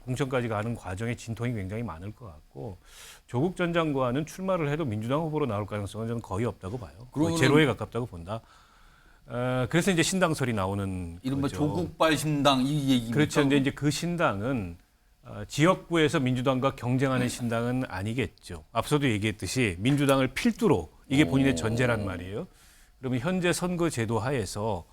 공천까지 가는 과정에 진통이 굉장히 많을 것 같고 조국 전 장관은 출마를 해도 민주당 후보로 나올 가능성은 저는 거의 없다고 봐요. 거의 제로에 가깝다고 본다. 그래서 이제 신당설이 나오는
이른바
거죠.
조국발 신당 이 얘기입니까?
그렇죠. 근데 이제 그 신당은 지역구에서 민주당과 경쟁하는 신당은 아니겠죠. 앞서도 얘기했듯이 민주당을 필두로 이게 본인의 전제란 말이에요. 그러면 현재 선거 제도 하에서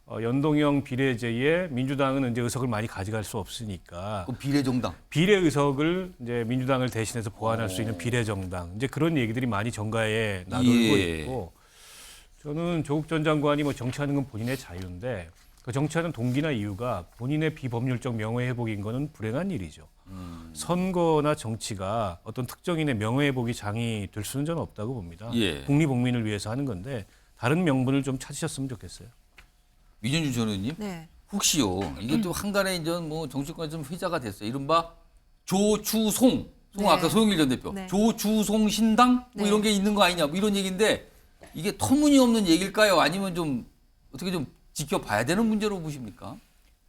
연동형 비례제에 민주당은 이제 의석을 많이 가져갈 수 없으니까
그 비례정당
비례 의석을 이제 민주당을 대신해서 보완할 수 있는 비례정당 이제 그런 얘기들이 많이 정가에 나돌고 있고 저는 조국 전 장관이 뭐 정치하는 건 본인의 자유인데 그 정치하는 동기나 이유가 본인의 비법률적 명예 회복인 거는 불행한 일이죠. 선거나 정치가 어떤 특정인의 명예 회복이 장이 될 수는 저는 없다고 봅니다.
예.
국리국민을 위해서 하는 건데 다른 명분을 좀 찾으셨으면 좋겠어요.
민현주 전 의원님,
네.
혹시요 이게 또 한간에 이제 뭐 정치권에 좀 회자가 됐어요. 이른바 조추송,
네.
아까 소영일 전 대표,
네.
조추송 신당 뭐
네.
이런 게 있는 거 아니냐 뭐 이런 얘기인데 이게 터무니없는 얘기일까요? 아니면 좀 어떻게 좀 지켜봐야 되는 문제로 보십니까?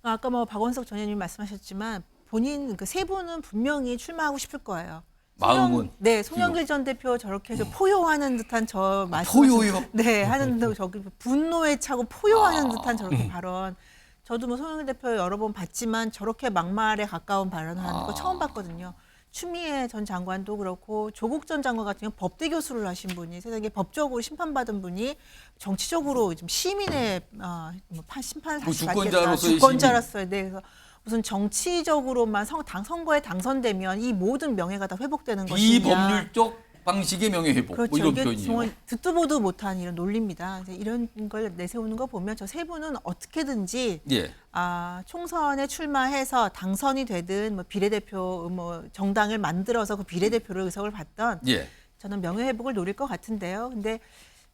아까 뭐 박원석 전 의원님 말씀하셨지만 본인 그 세 분은 분명히 출마하고 싶을 거예요.
마음은
네, 송영길 전 대표 저렇게 해서 포효하는 듯한 저 말씀.
포효요?
네, 하는 저기 분노에 차고 포효하는 듯한 저렇게 발언. 저도 뭐 송영길 대표 여러 번 봤지만 저렇게 막말에 가까운 발언을 하는 거 처음 봤거든요. 추미애 전 장관도 그렇고 조국 전 장관 같은 경우 법대 교수를 하신 분이 세상에 법적으로 심판받은 분이 정치적으로 좀 시민의 심판을 다시 받겠다. 주권자로서의 네, 그래서 무슨 정치적으로만 선거에 당선되면 이 모든 명예가 다 회복되는 것이냐.
비법률적 방식의 명예 회복.
그렇죠.
뭐 이런
이게
표현이에요.
정말 듣도 보도 못한 이런 논리입니다. 이런 걸 내세우는 거 보면 저 세 분은 어떻게든지
예.
총선에 출마해서 당선이 되든 뭐 비례대표 뭐 정당을 만들어서 그 비례대표로 의석을 받던
예.
저는 명예 회복을 노릴 것 같은데요. 근데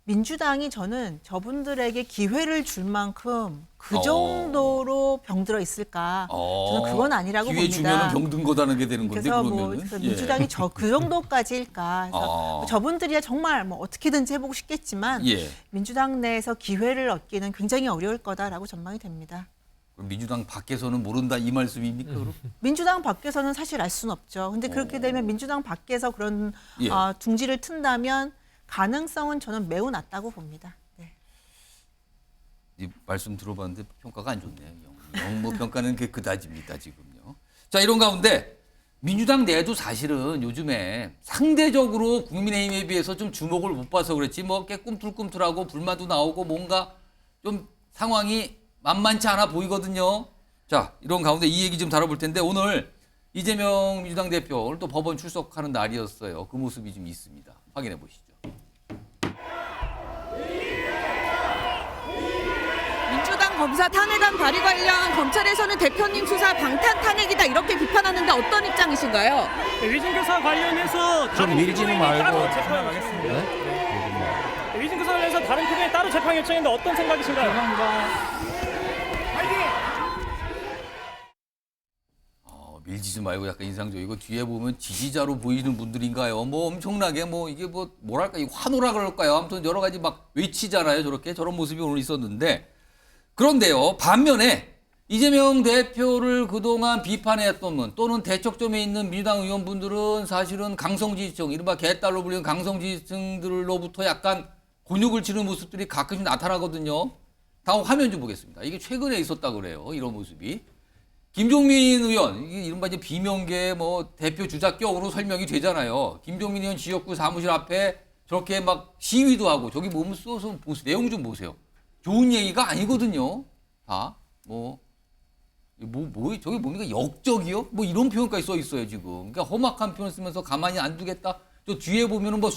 민주당이 저는 저분들에게 기회를 줄 만큼 그 정도로 병들어 있을까? 저는 그건 아니라고
기회
봅니다.
주면은 병든 거다는 게 되는 건데
그래서
그러면은
뭐 민주당이 그 정도까지일까? 그래서 저분들이야 정말 뭐 어떻게든지 해보고 싶겠지만
예.
민주당 내에서 기회를 얻기는 굉장히 어려울 거다라고 전망이 됩니다.
그럼 민주당 밖에서는 모른다 이 말씀입니까? 그럼?
민주당 밖에서는 사실 알 수는 없죠. 근데 그렇게 되면 민주당 밖에서 그런
예.
둥지를 튼다면 가능성은 저는 매우 낮다고 봅니다. 네.
이 말씀 들어봤는데 평가가 안 좋네요. 영 평가는 그다지입니다 지금요. 자 이런 가운데 민주당 내도 사실은 요즘에 상대적으로 국민의힘에 비해서 좀 주목을 못 봐서 그랬지 뭐 깨꿈틀꿈틀하고 불만도 나오고 뭔가 좀 상황이 만만치 않아 보이거든요. 자 이런 가운데 이 얘기 좀 다뤄볼 텐데 오늘 이재명 민주당 대표 오늘 또 법원 출석하는 날이었어요. 그 모습이 좀 있습니다. 확인해 보시죠.
민주당 검사 탄핵안 발의 관련 검찰에서는 대표님 수사 방탄 탄핵이다 이렇게 비판하는데 어떤 입장이신가요?
위증 교사 관련해서
좀 밀지는 말고
따로 재판하겠습니다. 위증 교사 관련해서 다른 팀에 따로 재판 요청했는데 어떤 생각이신가요?
밀지 좀 말고 약간 인상적이고 뒤에 보면 지지자로 보이는 분들인가요? 뭐 엄청나게 뭐 이게 뭐 뭐랄까 이 환호라 그럴까요? 아무튼 여러 가지 막 외치잖아요. 저렇게 저런 모습이 오늘 있었는데 그런데요 반면에 이재명 대표를 그동안 비판했던 분 또는 대척점에 있는 민주당 의원분들은 사실은 강성지지층, 이른바 개딸로 불리는 강성지지층들로부터 약간 곤욕을 치는 모습들이 가끔씩 나타나거든요. 다음 화면 좀 보겠습니다. 이게 최근에 있었다 그래요. 이런 모습이. 김종민 의원, 이게 이른바 이제 비명계 뭐 대표 주자격으로 설명이 되잖아요. 김종민 의원 지역구 사무실 앞에 저렇게 막 시위도 하고 저기 몸을 쏘서 보세요. 내용 좀 보세요. 좋은 얘기가 아니거든요. 다. 저게 뭡니까? 역적이요? 뭐 이런 표현까지 써 있어요, 지금. 그러니까 험악한 표현을 쓰면서 가만히 안 두겠다. 저 뒤에 보면은 뭐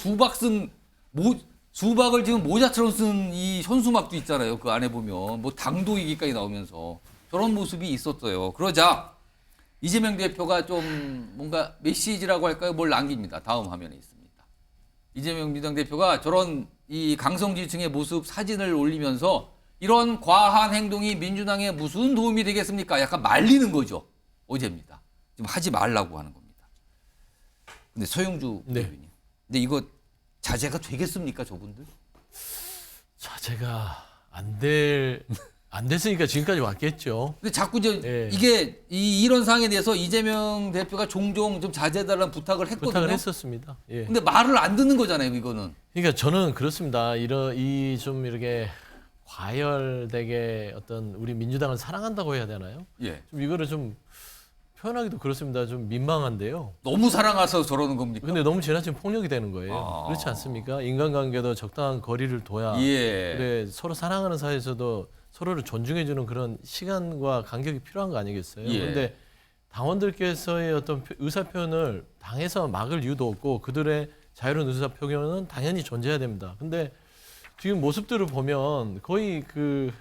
수박을 지금 모자처럼 쓴 이 현수막도 있잖아요. 그 안에 보면. 뭐 당도 얘기까지 나오면서. 저런 모습이 있었어요. 그러자 이재명 대표가 좀 뭔가 메시지라고 할까요? 뭘 남깁니다. 다음 화면에 있습니다. 이재명 민주당 대표가 저런 이 강성지층의 모습 사진을 올리면서 이런 과한 행동이 민주당에 무슨 도움이 되겠습니까? 약간 말리는 거죠. 어제입니다. 지금 하지 말라고 하는 겁니다. 근데 서영주 대표님. 근데 이거 자제가 되겠습니까, 저분들?
자제가 안 됐으니까 지금까지 왔겠죠.
근데 자꾸 이게 이런 상황에 대해서 이재명 대표가 종종 좀 자제해달라는 부탁을 했거든요.
부탁을 했었습니다. 예.
근데 말을 안 듣는 거잖아요, 이거는.
그러니까 저는 그렇습니다. 좀 이렇게 과열되게 어떤 우리 민주당을 사랑한다고 해야 되나요?
예.
좀 이거를 좀 표현하기도 그렇습니다. 좀 민망한데요.
너무 사랑해서 저러는 겁니까?
근데 너무 지나친 폭력이 되는 거예요. 그렇지 않습니까? 인간관계도 적당한 거리를 둬야 그래, 서로 사랑하는 사이에서도 서로를 존중해주는 그런 시간과 간격이 필요한 거 아니겠어요? 그런데 당원들께서의 어떤 의사표현을 당에서 막을 이유도 없고 그들의 자유로운 의사표현은 당연히 존재해야 됩니다. 근데 지금 모습들을 보면 거의 그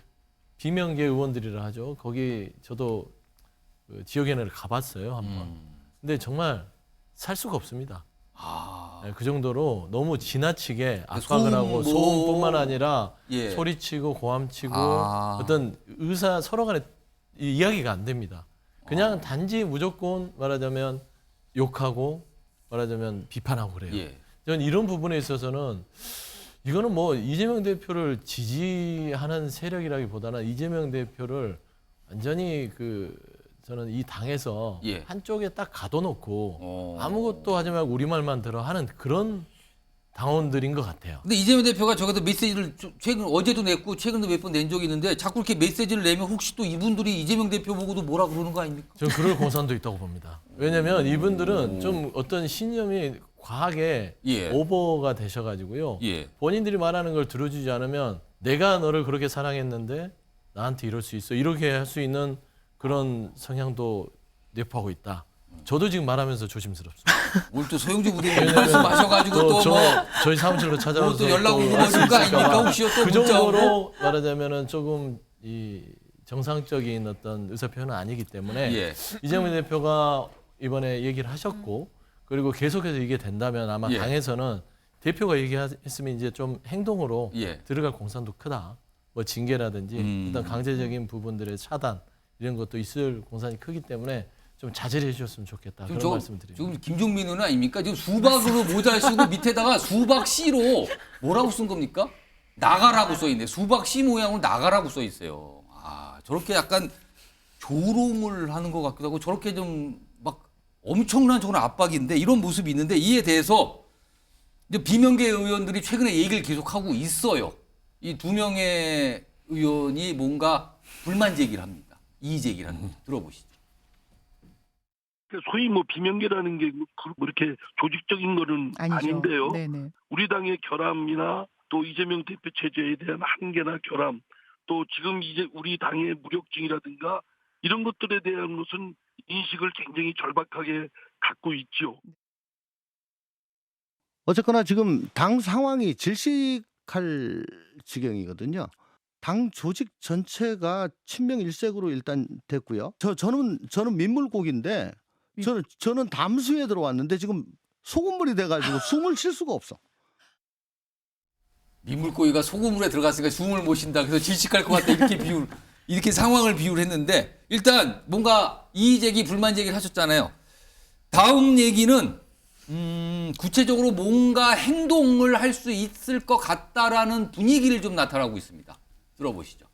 비명계 의원들이라 하죠. 거기 저도 그 지역위원회를 가봤어요, 한번. 근데 정말 살 수가 없습니다. 그 정도로 너무 지나치게 압박을 하고 소음뿐만 아니라 소리치고 고함치고 어떤 서로 간에 이야기가 안 됩니다. 그냥 단지 무조건 말하자면 욕하고 말하자면 비판하고 그래요. 저는 이런 부분에 있어서는 이거는 뭐 이재명 대표를 지지하는 세력이라기보다는 이재명 대표를 완전히 저는 이 당에서 한쪽에 딱 가둬놓고 아무것도 하지 말고 우리말만 들어 하는 그런 당원들인 것 같아요.
근데 이재명 대표가 저기서 메시지를 어제도 냈고 최근도 몇 번 낸 적이 있는데 자꾸 이렇게 메시지를 내면 혹시 또 이분들이 이재명 대표 보고도 뭐라 그러는 거 아닙니까?
저는 그럴 공산도 있다고 봅니다. 왜냐하면 이분들은 좀 어떤 신념이 과하게 오버가 되셔가지고요. 본인들이 말하는 걸 들어주지 않으면 내가 너를 그렇게 사랑했는데 나한테 이럴 수 있어. 이렇게 할 수 있는 그런 성향도 내포하고 있다. 저도 지금 말하면서 조심스럽습니다.
오늘 또 소영주 부대님 말씀하셔가지고 또
저희 사무실로 찾아와서
또 연락 오고 그러는 거 아닙니까? 혹시 또
그
문자
정도로
오고?
말하자면은 조금 이 정상적인 어떤 의사표현은 아니기 때문에 이재명 대표가 이번에 얘기를 하셨고 그리고 계속해서 이게 된다면 아마 당에서는 대표가 얘기했으면 이제 좀 행동으로 들어갈 공산도 크다. 뭐 징계라든지 어떤 강제적인 부분들의 차단 이런 것도 있을 공산이 크기 때문에 좀 자제를 해주셨으면 좋겠다. 그런 말씀을 드립니다.
지금 김종민 의원 아닙니까? 지금 수박으로 모자를 쓰고 밑에다가 수박 씨로 뭐라고 쓴 겁니까? 나가라고 써 있네. 수박 씨 모양으로 나가라고 써 있어요. 저렇게 약간 조롱을 하는 것 같기도 하고 저렇게 좀 막 엄청난 저런 압박인데 이런 모습이 있는데 이에 대해서 이제 비명계 의원들이 최근에 얘기를 계속하고 있어요. 이 두 명의 의원이 뭔가 불만 제기를 합니다. 이의 제기를 하는 거죠. 들어보시죠.
소위 뭐 비명계라는 게 그렇게 조직적인 거는 아닌데요. 네네. 우리 당의 결함이나 또 이재명 대표 체제에 대한 한계나 결함, 또 지금 이제 우리 당의 무력증이라든가 이런 것들에 대한 것은 인식을 굉장히 절박하게 갖고 있죠.
어쨌거나 지금 당 상황이 질식할 지경이거든요. 당 조직 전체가 친명일색으로 일단 됐고요. 저는 민물고기인데 저는 담수에 들어왔는데 지금 소금물이 돼가지고 숨을 쉴 수가 없어.
민물고기가 소금물에 들어갔으니까 숨을 못 쉰다. 그래서 질식할 것 같다. 이렇게 상황을 비유를 했는데 일단 뭔가 이의 제기, 불만 제기를 하셨잖아요. 다음 얘기는 구체적으로 뭔가 행동을 할 수 있을 것 같다라는 분위기를 좀 나타나고 있습니다. 들어보시죠.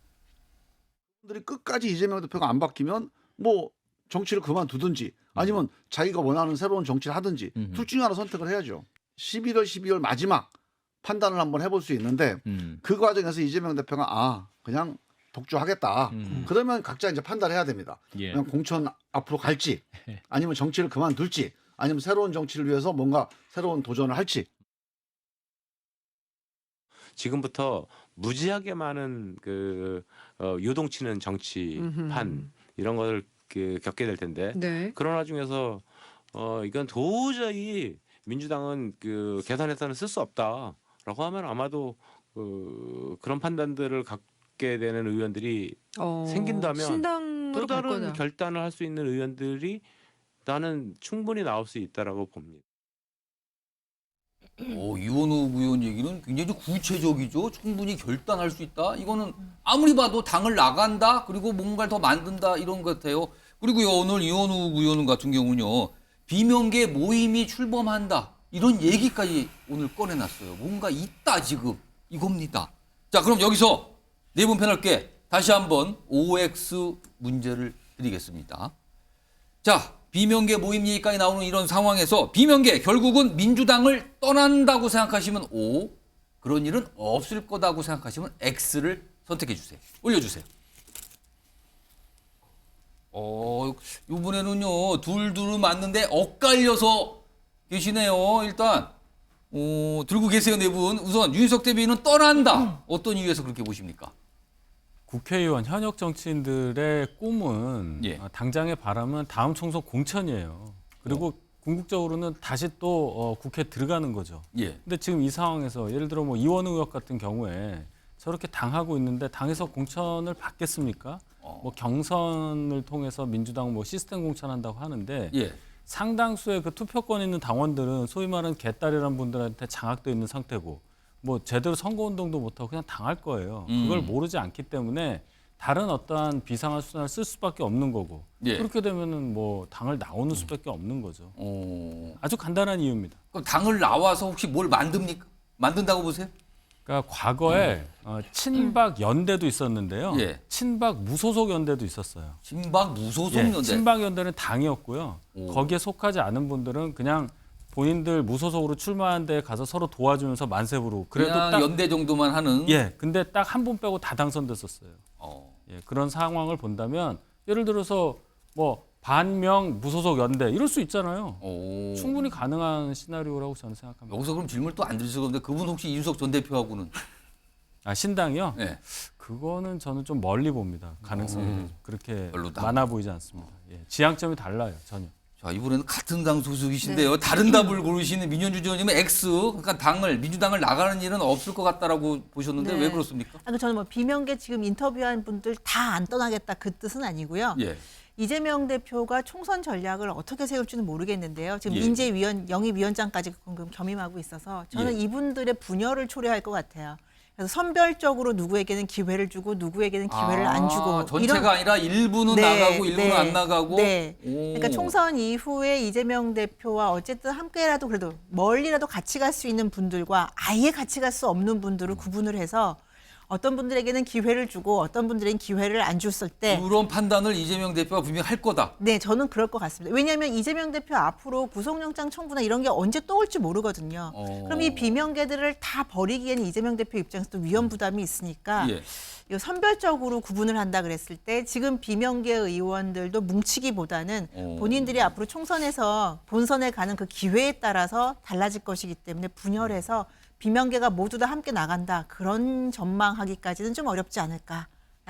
들이 끝까지 이재명 대표가 안 바뀌면 뭐 정치를 그만두든지 아니면 자기가 원하는 새로운 정치를 하든지 둘 중에 하나 선택을 해야죠. 11월, 12월 마지막 판단을 한번 해볼 수 있는데 그 과정에서 이재명 대표가 그냥 독주하겠다. 그러면 각자 이제 판단해야 됩니다.
예.
그냥 공천 앞으로 갈지 아니면 정치를 그만둘지 아니면 새로운 정치를 위해서 뭔가 새로운 도전을 할지.
지금부터 무지하게 많은 요동치는 정치판 이런 것을 겪게 될 텐데
네.
그런 와중에서 이건 도저히 민주당은 계산해서는 쓸 수 없다라고 하면 아마도 그런 판단들을 갖게 되는 의원들이 생긴다면
신당으로
또
갈
다른
거다.
결단을 할 수 있는 의원들이 나는 충분히 나올 수 있다라고 봅니다.
이원욱 의원 얘기는 굉장히 구체적이죠. 충분히 결단할 수 있다. 이거는 아무리 봐도 당을 나간다. 그리고 뭔가를 더 만든다. 이런 것 같아요. 그리고요, 오늘 이원욱 의원 같은 경우는요. 비명계 모임이 출범한다. 이런 얘기까지 오늘 꺼내놨어요. 뭔가 있다 지금. 이겁니다. 자, 그럼 여기서 네 분 패널께 다시 한번 OX 문제를 드리겠습니다. 자, 비명계 모임 얘기까지 나오는 이런 상황에서 비명계 결국은 민주당을 떠난다고 생각하시면 O, 그런 일은 없을 거다고 생각하시면 X를 선택해 주세요. 올려주세요. 이번에는요 둘둘은 맞는데 엇갈려서 계시네요. 일단 들고 계세요 네 분. 우선 윤석열 대변인은 떠난다. 어떤 이유에서 그렇게 보십니까?
국회의원 현역 정치인들의 꿈은 당장의 바람은 다음 총선 공천이에요. 그리고 궁극적으로는 다시 또 국회에 들어가는 거죠. 근데 지금 이 상황에서 예를 들어 뭐 이원우 의원 같은 경우에 저렇게 당하고 있는데 당에서 공천을 받겠습니까? 뭐 경선을 통해서 민주당 뭐 시스템 공천한다고 하는데 상당수의 그 투표권 있는 당원들은 소위 말하는 개딸이라는 분들한테 장악돼 있는 상태고 뭐 제대로 선거운동도 못하고 그냥 당할 거예요. 그걸 모르지 않기 때문에 다른 어떠한 비상한 수단을 쓸 수밖에 없는 거고 그렇게 되면은 뭐 당을 나오는 수밖에 없는 거죠. 아주 간단한 이유입니다.
그럼 당을 나와서 혹시 뭘 만듭니까? 만든다고 보세요?
그러니까 과거에 친박 연대도 있었는데요. 친박 무소속 연대도 있었어요.
친박 무소속 연대?
친박 연대는 당이었고요. 거기에 속하지 않은 분들은 그냥 본인들 무소속으로 출마한 데 가서 서로 도와주면서 만세부르고 그래도
그냥
딱
연대 정도만 하는.
근데 딱 한 분 빼고 다 당선됐었어요. 그런 상황을 본다면 예를 들어서 뭐 반명 무소속 연대 이럴 수 있잖아요. 충분히 가능한 시나리오라고 저는 생각합니다.
여기서 그럼 질문을 또 안 드릴 수가 없는데 그분 혹시 이준석 전 대표하고는?
신당이요? 그거는 저는 좀 멀리 봅니다. 가능성이 그렇게 많아 보이지 않습니다. 지향점이 달라요, 전혀.
자, 이번에는 같은 당 소속이신데요. 다른 답을 고르시는 민현주 의원님은 X, 그러니까 민주당을 나가는 일은 없을 것 같다라고 보셨는데 왜 그렇습니까?
저는 뭐 비명계 지금 인터뷰한 분들 다 안 떠나겠다 그 뜻은 아니고요. 이재명 대표가 총선 전략을 어떻게 세울지는 모르겠는데요. 지금 인재위원, 영입위원장까지 겸임하고 있어서 저는 이분들의 분열을 초래할 것 같아요. 그래서 선별적으로 누구에게는 기회를 주고 누구에게는 기회를 안 주고
전체가 아니라 일부는 나가고 일부는 안 나가고.
그러니까 총선 이후에 이재명 대표와 어쨌든 함께라도 그래도 멀리라도 같이 갈 수 있는 분들과 아예 같이 갈 수 없는 분들을 구분을 해서 어떤 분들에게는 기회를 주고 어떤 분들에게는 기회를 안 줬을 때
그런 판단을 이재명 대표가 분명히 할 거다.
네, 저는 그럴 것 같습니다. 왜냐하면 이재명 대표 앞으로 구속영장 청구나 이런 게 언제 또 올지 모르거든요. 그럼 이 비명계들을 다 버리기에는 이재명 대표 입장에서도 위험 부담이 있으니까 이거 선별적으로 구분을 한다 그랬을 때 지금 비명계 의원들도 뭉치기보다는 본인들이 앞으로 총선에서 본선에 가는 그 기회에 따라서 달라질 것이기 때문에 분열해서 비명계가 모두 다 함께 나간다. 그런 전망하기까지는 좀 어렵지 않을까라는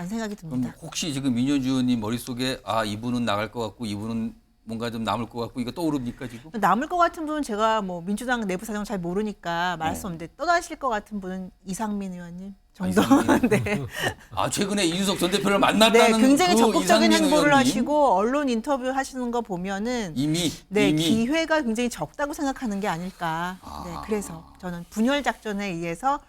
생각이 듭니다.
그럼 혹시 지금 민현주 의원님 머릿속에 이분은 나갈 것 같고 이분은 뭔가 좀 남을 것 같고 이거 떠오릅니까 지금?
남을 것 같은 분은 제가 뭐 민주당 내부 사정 잘 모르니까 말할 수 없는데 떠나실 것 같은 분은 이상민 의원님 정도.
최근에 이준석 전 대표를 만났다는
굉장히
그
적극적인
이상민
행보를
의원님?
하시고 언론 인터뷰 하시는 거 보면은
이미
기회가 굉장히 적다고 생각하는 게 아닐까. 그래서 저는 분열 작전에 의해서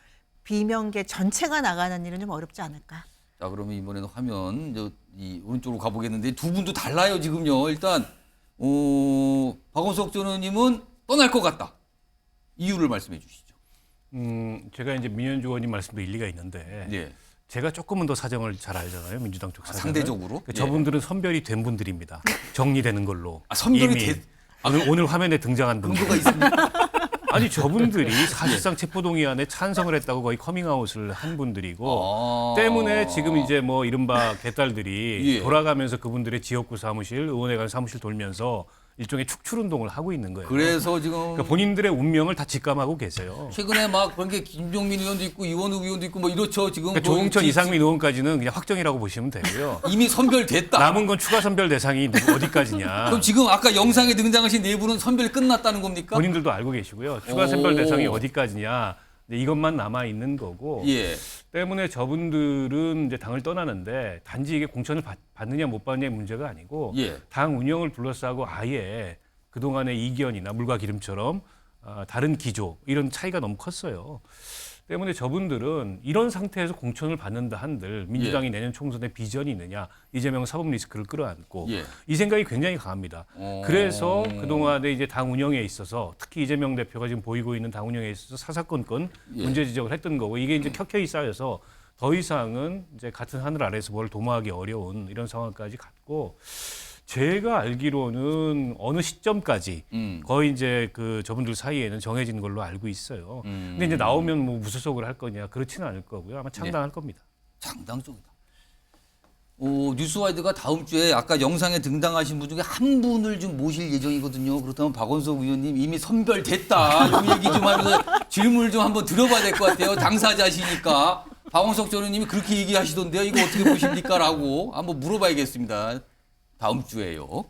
비명계 전체가 나가는 일은 좀 어렵지 않을까.
자, 그러면 이번에는 화면 이 오른쪽으로 가보겠는데 두 분도 달라요 지금요. 일단 박원석 전 의원님은 떠날 것 같다. 이유를 말씀해 주시죠.
제가 이제 민현주 의원님 말씀도 일리가 있는데 제가 조금은 더 사정을 잘 알잖아요. 민주당 쪽 사정을.
상대적으로?
그러니까 저분들은 선별이 된 분들입니다. 정리되는 걸로.
선별이
이미 오늘 화면에 등장한 분들.
근거가 있습니다.
아니 저분들이 사실상 체포동의안에 찬성을 했다고 거의 커밍아웃을 한 분들이고 때문에 지금 이제 뭐 이른바 개딸들이 돌아가면서 그분들의 지역구 사무실, 의원회관 사무실 돌면서 일종의 축출운동을 하고 있는 거예요.
그래서 지금
그러니까 본인들의 운명을 다 직감하고 계세요.
최근에 막 그런 게 김종민 의원도 있고 이원우 의원도 있고 뭐 이렇죠. 지금
그러니까 조홍천, 이상민 의원까지는 그냥 확정이라고 보시면 되고요.
이미 선별됐다.
남은 건 추가 선별 대상이 어디까지냐.
그럼 지금 아까 영상에 등장하신 네 분은 선별 끝났다는 겁니까?
본인들도 알고 계시고요. 추가 선별 대상이 어디까지냐. 이것만 남아 있는 거고. 때문에 저분들은 이제 당을 떠나는데 단지 이게 공천을 받느냐 못 받느냐의 문제가 아니고 당 운영을 둘러싸고 아예 그동안의 이견이나 물과 기름처럼 다른 기조 이런 차이가 너무 컸어요. 때문에 저분들은 이런 상태에서 공천을 받는다 한들 민주당이 내년 총선에 비전이 있느냐, 이재명 사법 리스크를 끌어안고 이 생각이 굉장히 강합니다. 그래서 그동안에 이제 당 운영에 있어서 특히 이재명 대표가 지금 보이고 있는 당 운영에 있어서 사사건건 문제 지적을 했던 거고 이게 이제 켜켜이 쌓여서 더 이상은 이제 같은 하늘 아래에서 뭘 도모하기 어려운 이런 상황까지 갔고 제가 알기로는 어느 시점까지 거의 이제 그 저분들 사이에는 정해진 걸로 알고 있어요. 근데 이제 나오면 뭐 무소속을 할 거냐 그렇지는 않을 거고요. 아마 창당할 겁니다.
창당 쪽이다. 뉴스와이드가 다음 주에 아까 영상에 등장하신 분 중에 한 분을 좀 모실 예정이거든요. 그렇다면 박원석 의원님 이미 선별됐다. 이 얘기 좀 하면서 질문을 좀 한번 들어봐야 될 것 같아요. 당사자시니까. 박원석 전 의원님이 그렇게 얘기하시던데요. 이거 어떻게 보십니까? 라고 한번 물어봐야겠습니다. 다음 주에요.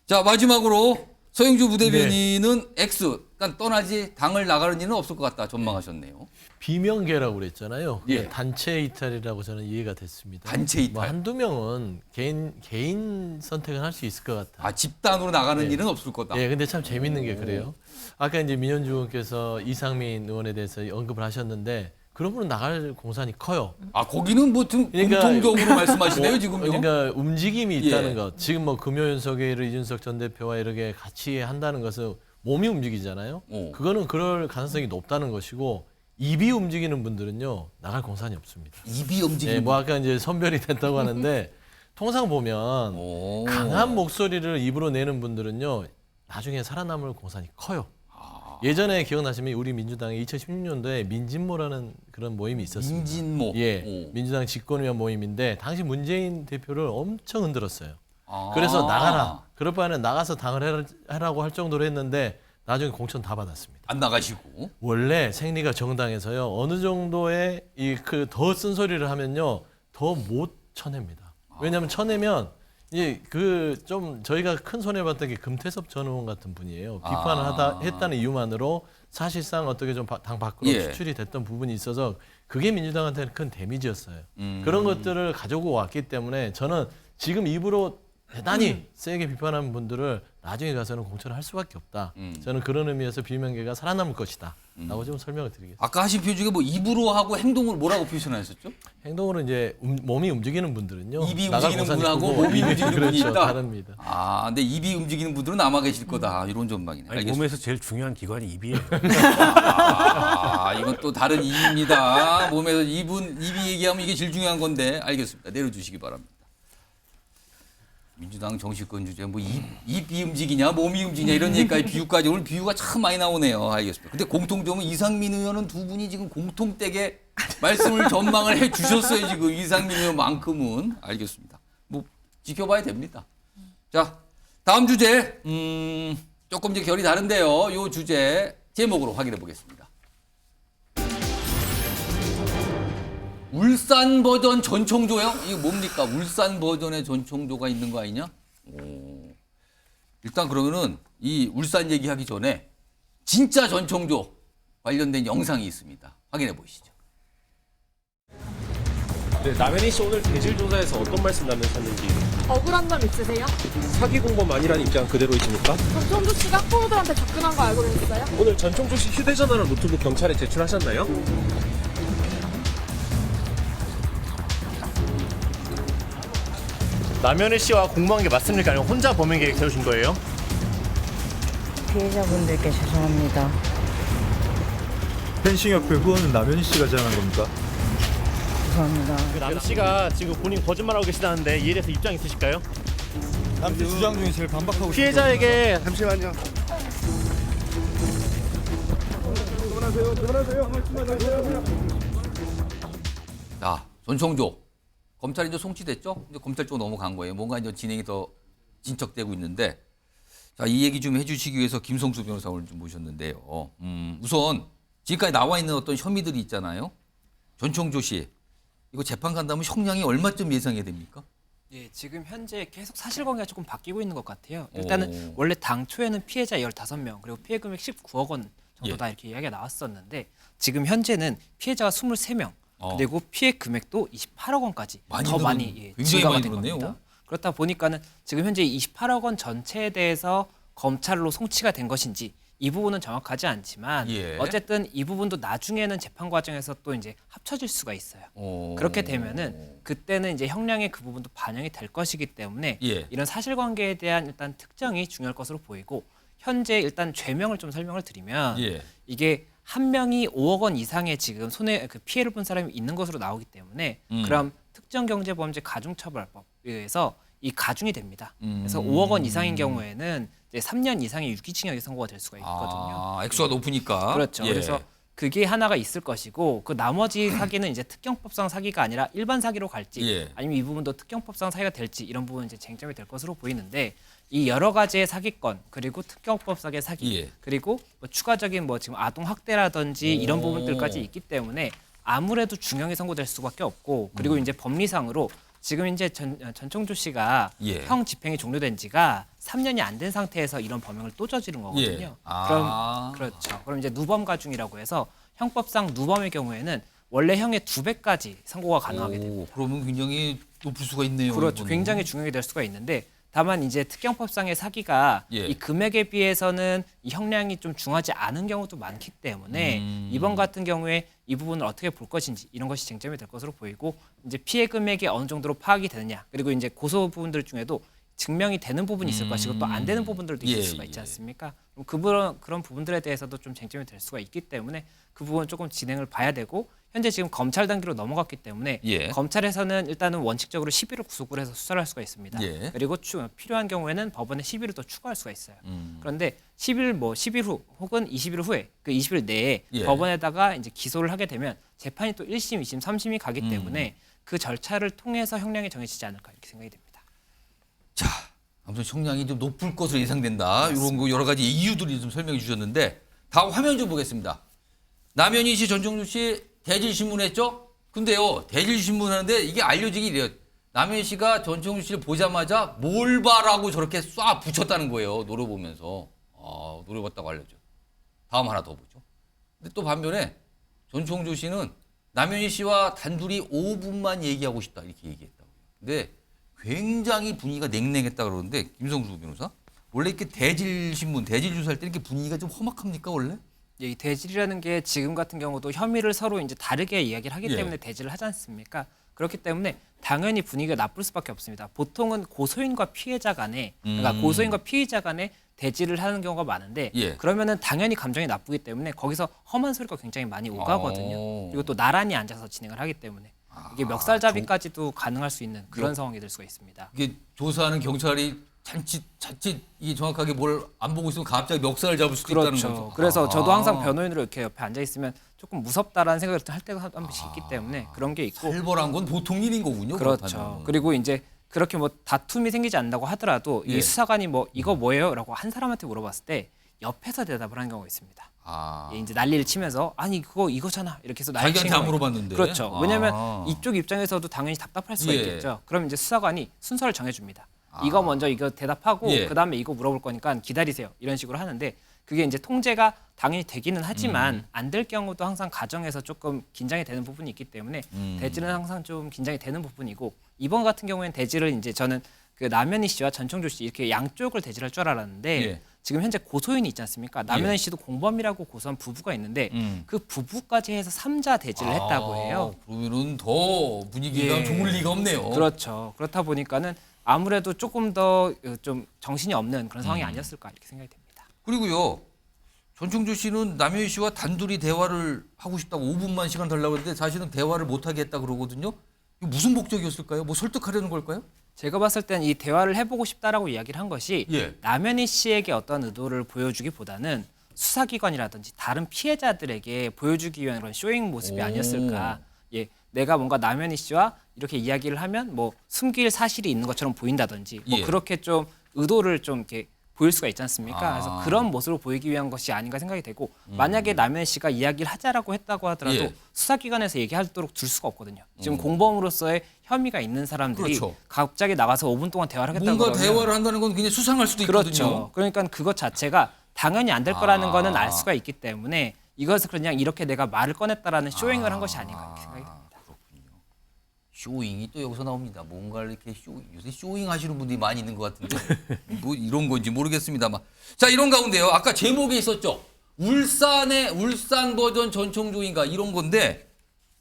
자, 마지막으로 서영주 부대변인은 X, 그러니까 떠나지 당을 나가는 일은 없을 것 같다 전망하셨네요.
비명계라고 그랬잖아요. 단체 이탈이라고 저는 이해가 됐습니다.
단체 이탈.
뭐 한두 명은 개인 선택은 할 수 있을 것 같아요.
집단으로 나가는 일은 없을 거다.
예, 근데 참 재밌는 게 그래요. 아까 이제 민현주 의원께서 이상민 의원에 대해서 언급을 하셨는데 그런 분은 나갈 공산이 커요.
거기는 뭐 공통적으로 말씀하시네요, 지금요.
그러니까 움직임이 있다는 것. 지금 뭐 금요연석회의를 이준석 전 대표와 이렇게 같이 한다는 것은 몸이 움직이잖아요. 그거는 그럴 가능성이 높다는 것이고 입이 움직이는 분들은요 나갈 공산이 없습니다.
입이 움직이는.
뭐 아까 이제 선별이 됐다고 하는데 통상 보면 강한 목소리를 입으로 내는 분들은요 나중에 살아남을 공산이 커요. 예전에 기억나시면 우리 민주당이 2016년도에 민진모라는 그런 모임이 있었습니다.
민진모.
민주당 집권위원 모임인데 당시 문재인 대표를 엄청 흔들었어요. 그래서 나가라. 그럴 바에는 나가서 당을 하라고 할 정도로 했는데 나중에 공천 다 받았습니다.
안 나가시고.
원래 생리가 정당에서요 어느 정도의 그 더 쓴소리를 하면요 더 못 쳐냅니다. 왜냐하면 쳐내면 그 좀 저희가 큰 손해 봤던 게 금태섭 전 의원 같은 분이에요. 비판을 했다는 이유만으로 사실상 어떻게 좀 당 밖으로 추출이 됐던 부분이 있어서 그게 민주당한테는 큰 데미지였어요. 그런 것들을 가지고 왔기 때문에 저는 지금 입으로 대단히 세게 비판하는 분들을 나중에 가서는 공천을 할 수밖에 없다. 저는 그런 의미에서 비명계가 살아남을 것이다. 라고 좀 설명을 드리겠습니다.
아까 하신 표현 중에 뭐 입으로 하고 행동을 뭐라고 표현하셨죠?
행동으로 이제 몸이 움직이는 분들은요.
입이 움직이는 분하고 몸이 움직이는 분이 있다.
다릅니다.
근데 입이 움직이는 분들은 남아 계실 거다. 이런 전망이네.
아니, 몸에서 제일 중요한 기관이 입이에요.
이건 또 다른 입입니다. 몸에서 입이 얘기하면 이게 제일 중요한 건데 알겠습니다. 내려주시기 바랍니다. 민주당 정치권 주제 뭐 입이 움직이냐 몸이 움직이냐 이런 얘기까지 비유까지 오늘 비유가 참 많이 나오네요. 알겠습니다. 근데 공통점은 이상민 의원은 두 분이 지금 공통되게 말씀을 전망을 해 주셨어요. 지금 이상민 의원만큼은 알겠습니다. 뭐 지켜봐야 됩니다. 자, 다음 주제 조금 이제 결이 다른데요. 이 주제 제목으로 확인해 보겠습니다. 울산 버전 전청조요? 이게 뭡니까? 울산 버전의 전청조가 있는 거 아니냐? 일단 그러면은 이 울산 얘기하기 전에 진짜 전청조 관련된 영상이 있습니다. 확인해 보시죠.
네, 남현희 씨 오늘 대질 조사에서 어떤 말씀 나누셨는지.
억울한 점 있으세요?
사기 공범 아니라는 입장 그대로 있습니까?
전청조 씨가 학부모들한테 접근한 거 알고 계셨어요?
오늘 전청조 씨 휴대전화랑 노트북 경찰에 제출하셨나요? 남현희 씨와 공모한 게 맞습니까? 아니면 혼자 범행 계획 세우신 거예요?
피해자분들께 죄송합니다.
펜싱협회 후원은 남현희 씨가 제안한 겁니까?
죄송합니다.
남 씨가 지금 본인 거짓말하고 계시다는데 이에 대해서 입장 있으실까요?
남 씨 주장 중에 제일 반박하고
피해자에게
잠시만요.
자, 전청조 검찰이 이제 송치됐죠? 이제 검찰 쪽으로 넘어간 거예요. 뭔가 이제 진행이 더 진척되고 있는데, 자, 이 얘기 좀 해주시기 위해서 김성수 변호사 오늘 좀 모셨는데요. 우선 지금까지 나와 있는 어떤 혐의들이 있잖아요. 전청조 씨, 이거 재판 간다면 형량이 얼마쯤 예상해야 됩니까?
예, 지금 현재 계속 사실관계가 조금 바뀌고 있는 것 같아요. 일단은 원래 당초에는 피해자 15명 그리고 피해 금액 19억 원 정도다 이렇게 이야기가 나왔었는데 지금 현재는 피해자가 23명 그리고 피해 금액도 28억 원까지 더 많이 증가가 된 겁니다. 그렇다 보니까는 지금 현재 28억 원 전체에 대해서 검찰로 송치가 된 것인지 이 부분은 정확하지 않지만 어쨌든 이 부분도 나중에는 재판 과정에서 또 이제 합쳐질 수가 있어요. 그렇게 되면은 그때는 이제 형량의 그 부분도 반영이 될 것이기 때문에 이런 사실관계에 대한 일단 특정이 중요할 것으로 보이고 현재 일단 죄명을 좀 설명을 드리면 이게 한 명이 5억 원 이상의 지금 손해 그 피해를 본 사람이 있는 것으로 나오기 때문에 그럼 특정경제범죄 가중처벌법에 의해서 이 가중이 됩니다. 그래서 5억 원 이상인 경우에는 이제 3년 이상의 유기징역이 선고가 될 수가 있거든요.
액수가 높으니까.
그렇죠. 그래서 그게 하나가 있을 것이고 그 나머지 사기는 이제 특경법상 사기가 아니라 일반 사기로 갈지 아니면 이 부분도 특경법상 사기가 될지 이런 부분은 이제 쟁점이 될 것으로 보이는데 이 여러 가지의 사기건 그리고 특경법상의 사기 그리고 뭐 추가적인 뭐 지금 아동 학대라든지 이런 부분들까지 있기 때문에 아무래도 중형이 선고될 수밖에 없고 그리고 이제 법리상으로 지금 이제 전청조 씨가 형 집행이 종료된 지가 3년이 안 된 상태에서 이런 범행을 또 저지른 거거든요. 그럼 이제 누범 가중이라고 해서 형법상 누범의 경우에는 원래 형의 2배까지 선고가 가능하게 됩니다.
그러면 굉장히 높을 수가 있네요.
그렇죠.
이거는.
굉장히 중형이 될 수가 있는데 다만 이제 특경법상의 사기가 이 금액에 비해서는 이 형량이 좀 중하지 않은 경우도 많기 때문에 이번 같은 경우에 이 부분을 어떻게 볼 것인지 이런 것이 쟁점이 될 것으로 보이고 이제 피해 금액이 어느 정도로 파악이 되느냐 그리고 이제 고소 부분들 중에도 증명이 되는 부분이 있을 것이고 또 안 되는 부분들도 있을 수가 있지 않습니까? 그런 부분들에 대해서도 좀 쟁점이 될 수가 있기 때문에 그 부분 조금 진행을 봐야 되고 현재 지금 검찰 단계로 넘어갔기 때문에 검찰에서는 일단은 원칙적으로 10일을 구속을 해서 수사를 할 수가 있습니다. 그리고 필요한 경우에는 법원에 10일을 더 추가할 수가 있어요. 그런데 10일 후 혹은 20일 후에 그 20일 내에 법원에다가 이제 기소를 하게 되면 재판이 또 1심, 2심, 3심이 가기 때문에 그 절차를 통해서 형량이 정해지지 않을까 이렇게 생각이 됩니다.
자, 아무튼 형량이 좀 높을 것으로 예상된다. 이런 거 여러 가지 이유들이 좀 설명해 주셨는데 다음 화면 좀 보겠습니다. 남현희 씨, 전청조 씨 대질신문했죠? 근데요, 대질신문하는데 이게 알려지기 이래요. 남현희 씨가 전청조 씨를 보자마자 뭘 봐라고 저렇게 쏴 붙였다는 거예요. 노래 보면서. 노래 봤다고 알려줘. 다음 하나 더 보죠. 근데 또 반면에 전청조 씨는 남현희 씨와 단둘이 5분만 얘기하고 싶다 이렇게 얘기했다고요. 근데 굉장히 분위기가 냉랭했다 그러는데 김성수 변호사 원래 이렇게 대질신문, 대질조사할 때 이렇게 분위기가 좀 험악합니까 원래?
이 대질이라는 게 지금 같은 경우도 혐의를 서로 이제 다르게 이야기를 하기 때문에 대질을 하지 않습니까? 그렇기 때문에 당연히 분위기가 나쁠 수밖에 없습니다. 보통은 고소인과 피해자 간에 그러니까 고소인과 피의자 간에 대질을 하는 경우가 많은데 그러면은 당연히 감정이 나쁘기 때문에 거기서 험한 소리가 굉장히 많이 오가거든요. 그리고 또 나란히 앉아서 진행을 하기 때문에 이게 멱살잡이까지도 가능할 수 있는 그런 상황이 될 수가 있습니다.
이게 조사하는 경찰이 자칫 이게 정확하게 뭘 안 보고 있으면 갑자기 멱살을 잡을 수도 있다는 거죠.
그래서 저도 항상 변호인으로 이렇게 옆에 앉아 있으면 조금 무섭다라는 생각을 할 때가 한 번씩 있기 때문에 그런 게 있고.
살벌한 건 보통 일인 거군요.
그렇죠.
그렇다면.
그리고 이제 그렇게 뭐 다툼이 생기지 않는다고 하더라도 이 수사관이 뭐 이거 뭐예요?라고 한 사람한테 물어봤을 때 옆에서 대답을 하는 경우가 있습니다. 이제 난리를 치면서 아니 그거 이거잖아 이렇게 해서
자기한테 안 물어봤는데.
그렇죠. 왜냐하면 이쪽 입장에서도 당연히 답답할 수가 있겠죠. 그럼 이제 수사관이 순서를 정해줍니다. 이거 먼저 이거 대답하고 그다음에 이거 물어볼 거니까 기다리세요. 이런 식으로 하는데 그게 이제 통제가 당연히 되기는 하지만 안 될 경우도 항상 가정에서 조금 긴장이 되는 부분이 있기 때문에 대질은 항상 좀 긴장이 되는 부분이고 이번 같은 경우에는 대질을 이제 저는 그 남현희 씨와 전청조 씨 이렇게 양쪽을 대질할 줄 알았는데 지금 현재 고소인이 있지 않습니까? 남현희 씨도 공범이라고 고소한 부부가 있는데 그 부부까지 해서 3자 대질을 했다고 해요.
그러면은 더 분위기가 좋을 리가 없네요.
그렇죠. 그렇다 보니까는 아무래도 조금 더 좀 정신이 없는 그런 상황이 아니었을까 이렇게 생각이 됩니다.
그리고요, 전충조 씨는 남효희 씨와 단둘이 대화를 하고 싶다고 5분만 시간 달라고 했는데 사실은 대화를 못 하게 했다 그러거든요. 이거 무슨 목적이었을까요? 뭐 설득하려는 걸까요?
제가 봤을 땐 이 대화를 해보고 싶다라고 이야기를 한 것이
예.
남현희 씨에게 어떤 의도를 보여주기보다는 수사기관이라든지 다른 피해자들에게 보여주기 위한 그런 쇼잉 모습이 아니었을까. 예, 내가 뭔가 남현희 씨와 이렇게 이야기를 하면 뭐 숨길 사실이 있는 것처럼 보인다든지 뭐
예.
그렇게 좀 의도를 좀 이렇게 보일 수가 있지 않습니까? 그래서 그런 모습을 보이기 위한 것이 아닌가 생각이 되고 만약에 남현희 씨가 이야기를 하자라고 했다고 하더라도
예.
수사기관에서 얘기하도록 둘 수가 없거든요. 지금 공범으로서의 혐의가 있는 사람들이
그렇죠.
갑자기 나가서 5분 동안 대화를 하겠다고
뭔가
그러면
대화를 한다는 건 굉장히 수상할 수도 있거든요.
그렇죠. 그러니까 그것 자체가 당연히 안 될 거라는 거는 알 수가 있기 때문에 이것을 그냥 이렇게 내가 말을 꺼냈다라는 쇼잉을 한 것이 아닌가 이렇게 생각이 듭니다.
쇼잉이 또 여기서 나옵니다. 뭔가를 이렇게 요새 쇼잉 하시는 분들이 많이 있는 것 같은데 뭐 이런 건지 모르겠습니다만. 자, 이런 가운데요. 아까 제목에 있었죠. 울산 버전 전청조인가 이런 건데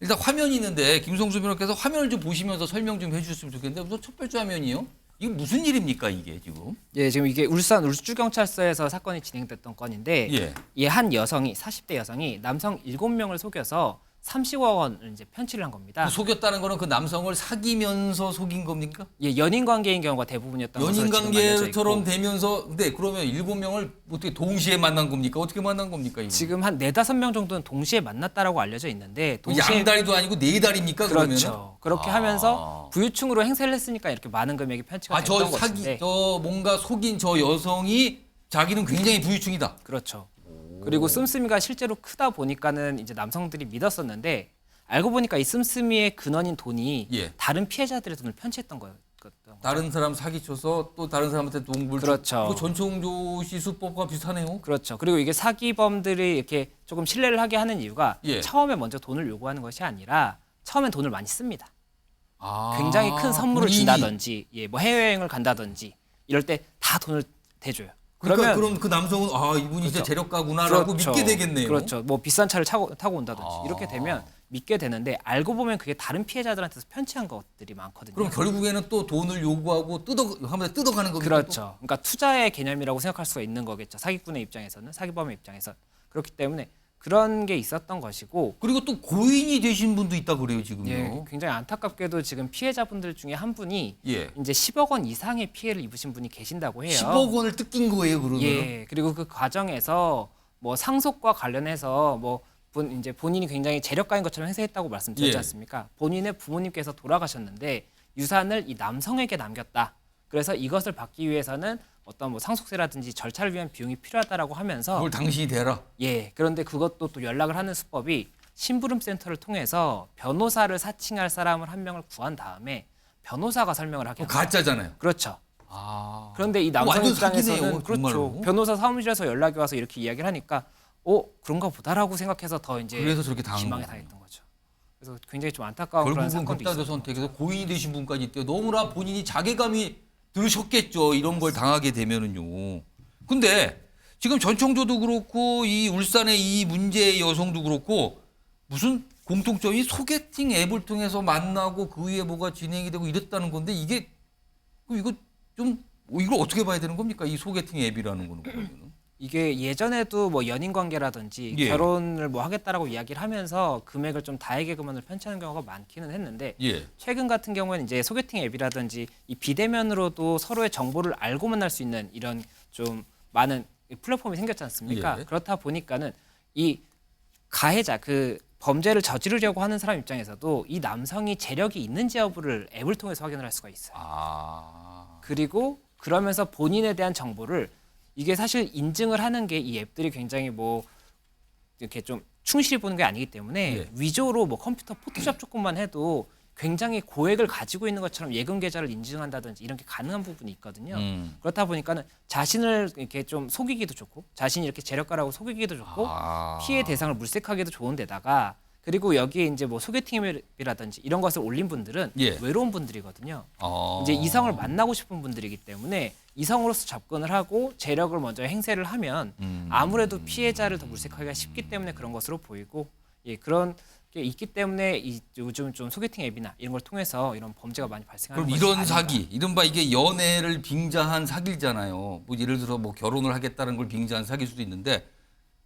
일단 화면이 있는데 김성수 변호사께서 화면을 좀 보시면서 설명 좀 해주셨으면 좋겠는데 우선 첫 번째 화면이요. 이게 무슨 일입니까 이게 지금?
예, 지금 이게 울산 울주경찰서에서 사건이 진행됐던 건인데
예.
이 한 여성이 40대 여성이 남성 7명을 속여서 30억 원을 이제 편취를 한 겁니다.
속였다는 거는 그 남성을 사귀면서 속인 겁니까?
예, 연인 관계인 경우가 대부분이었던 것으로
연인
지금 알려져
관계처럼
있고.
되면서 근데 그러면 7명을 어떻게 동시에 만난 겁니까? 어떻게 만난 겁니까? 이거?
지금 한 4-5명 정도는 동시에 만났다라고 알려져 있는데 동시에
양다리도 아니고 4다리입니까?
그렇죠.
그러면은?
그렇게 하면서 부유층으로 행세를 했으니까 이렇게 많은 금액이 편취가 됐던 것인데.
저 뭔가 속인 저 여성이 자기는 굉장히 부유층이다.
그렇죠. 그리고 씀씀이가 실제로 크다 보니까는 이제 남성들이 믿었었는데 알고 보니까 이 씀씀이의 근원인 돈이
예.
다른 피해자들의 돈을 편취했던 거예요.
다른 사람 사기쳐서 또 다른 사람한테 동물
그렇죠.
그 전청조 씨 수법과 비슷하네요.
그렇죠. 그리고 이게 사기범들이 이렇게 조금 신뢰를 하게 하는 이유가
예.
처음에 먼저 돈을 요구하는 것이 아니라 처음엔 돈을 많이 씁니다.
아,
굉장히 큰 선물을
본인이.
준다든지 예, 뭐 해외여행을 간다든지 이럴 때 다 돈을 대줘요.
그러니까 그럼 그 남성은 아 이분이 진짜
그렇죠.
재력가구나라고
그렇죠.
믿게 되겠네요.
그렇죠. 뭐 비싼 차를 타고 온다든지 이렇게 되면 믿게 되는데 알고 보면 그게 다른 피해자들한테서 편취한 것들이 많거든요.
그럼 결국에는 또 돈을 요구하고 뜯어가는 겁니까?
그렇죠. 그러니까 투자의 개념이라고 생각할 수가 있는 거겠죠. 사기꾼의 입장에서는 사기범의 입장에서 그렇기 때문에 그런 게 있었던 것이고
그리고 또 고인이 되신 분도 있다 그래요 지금요.
예, 굉장히 안타깝게도 지금 피해자분들 중에 한 분이
예.
이제 10억 원 이상의 피해를 입으신 분이 계신다고 해요.
10억 원을 뜯긴 거예요 그러면?
예. 그리고 그 과정에서 뭐 상속과 관련해서 뭐 이제 본인이 굉장히 재력가인 것처럼 행세했다고 말씀드렸지
예.
않습니까? 본인의 부모님께서 돌아가셨는데 유산을 이 남성에게 남겼다. 그래서 이것을 받기 위해서는 어떤 뭐 상속세라든지 절차를 위한 비용이 필요하다라고 하면서
그걸 당신이 대라.
예. 그런데 그것도 또 연락을 하는 수법이 심부름 센터를 통해서 변호사를 사칭할 사람을 한 명을 구한 다음에 변호사가 설명을 하게 합니다.
가짜잖아요.
그렇죠.
아.
그런데 이 남성
완전
입장에서는
사기네요,
그렇죠.
정말로.
변호사 사무실에서 연락이 와서 이렇게 이야기를 하니까 그런가 보다라고 생각해서 더 이제
그래서 저렇게 당한
실망에
거군요.
당했던 거죠. 그래서 굉장히 좀 안타까운 그런
결국은
사건도
극단적
있어요.
선택에서 고인이 되신 분까지 있대요. 너무나 본인이 자괴감이 들으셨겠죠. 이런 걸 당하게 되면은요. 근데 지금 전청조도 그렇고 이 울산의 이 문제의 여성도 그렇고 무슨 공통점이 소개팅 앱을 통해서 만나고 그 위에 뭐가 진행이 되고 이랬다는 건데 이게 이거 좀 이걸 어떻게 봐야 되는 겁니까? 이 소개팅 앱이라는 거는 그러면은.
이게 예전에도 뭐 연인 관계라든지
예.
결혼을 뭐 하겠다라고 이야기를 하면서 금액을 좀 다액의 금액을 편취하는 경우가 많기는 했는데
예.
최근 같은 경우에는 이제 소개팅 앱이라든지 이 비대면으로도 서로의 정보를 알고 만날 수 있는 이런 좀 많은 플랫폼이 생겼지 않습니까?
예.
그렇다 보니까는 이 가해자 그 범죄를 저지르려고 하는 사람 입장에서도 이 남성이 재력이 있는지 여부를 앱을 통해서 확인을 할 수가 있어요. 그리고 그러면서 본인에 대한 정보를 이게 사실 인증을 하는 게 이 앱들이 굉장히 뭐 이렇게 좀 충실히 보는 게 아니기 때문에
예.
위조로 뭐 컴퓨터 포토샵 조금만 해도 굉장히 고액을 가지고 있는 것처럼 예금 계좌를 인증한다든지 이런 게 가능한 부분이 있거든요. 그렇다 보니까는 자신을 이렇게 좀 속이기도 좋고 자신이 이렇게 재력가라고 속이기도 좋고 피해 대상을 물색하기도 좋은 데다가 그리고 여기에 이제 뭐 소개팅 앱이라든지 이런 것을 올린 분들은
예.
외로운 분들이거든요. 이제 이성을 만나고 싶은 분들이기 때문에 이성으로서 접근을 하고 재력을 먼저 행세를 하면 아무래도 피해자를 더 물색하기가 쉽기 때문에 그런 것으로 보이고 예, 그런 게 있기 때문에 요즘 좀 소개팅 앱이나 이런 걸 통해서 이런 범죄가 많이 발생하는
그럼
것이
이런
아닌가.
사기, 이른바 이게 연애를 빙자한 사기잖아요. 뭐 예를 들어 뭐 결혼을 하겠다는 걸 빙자한 사기일 수도 있는데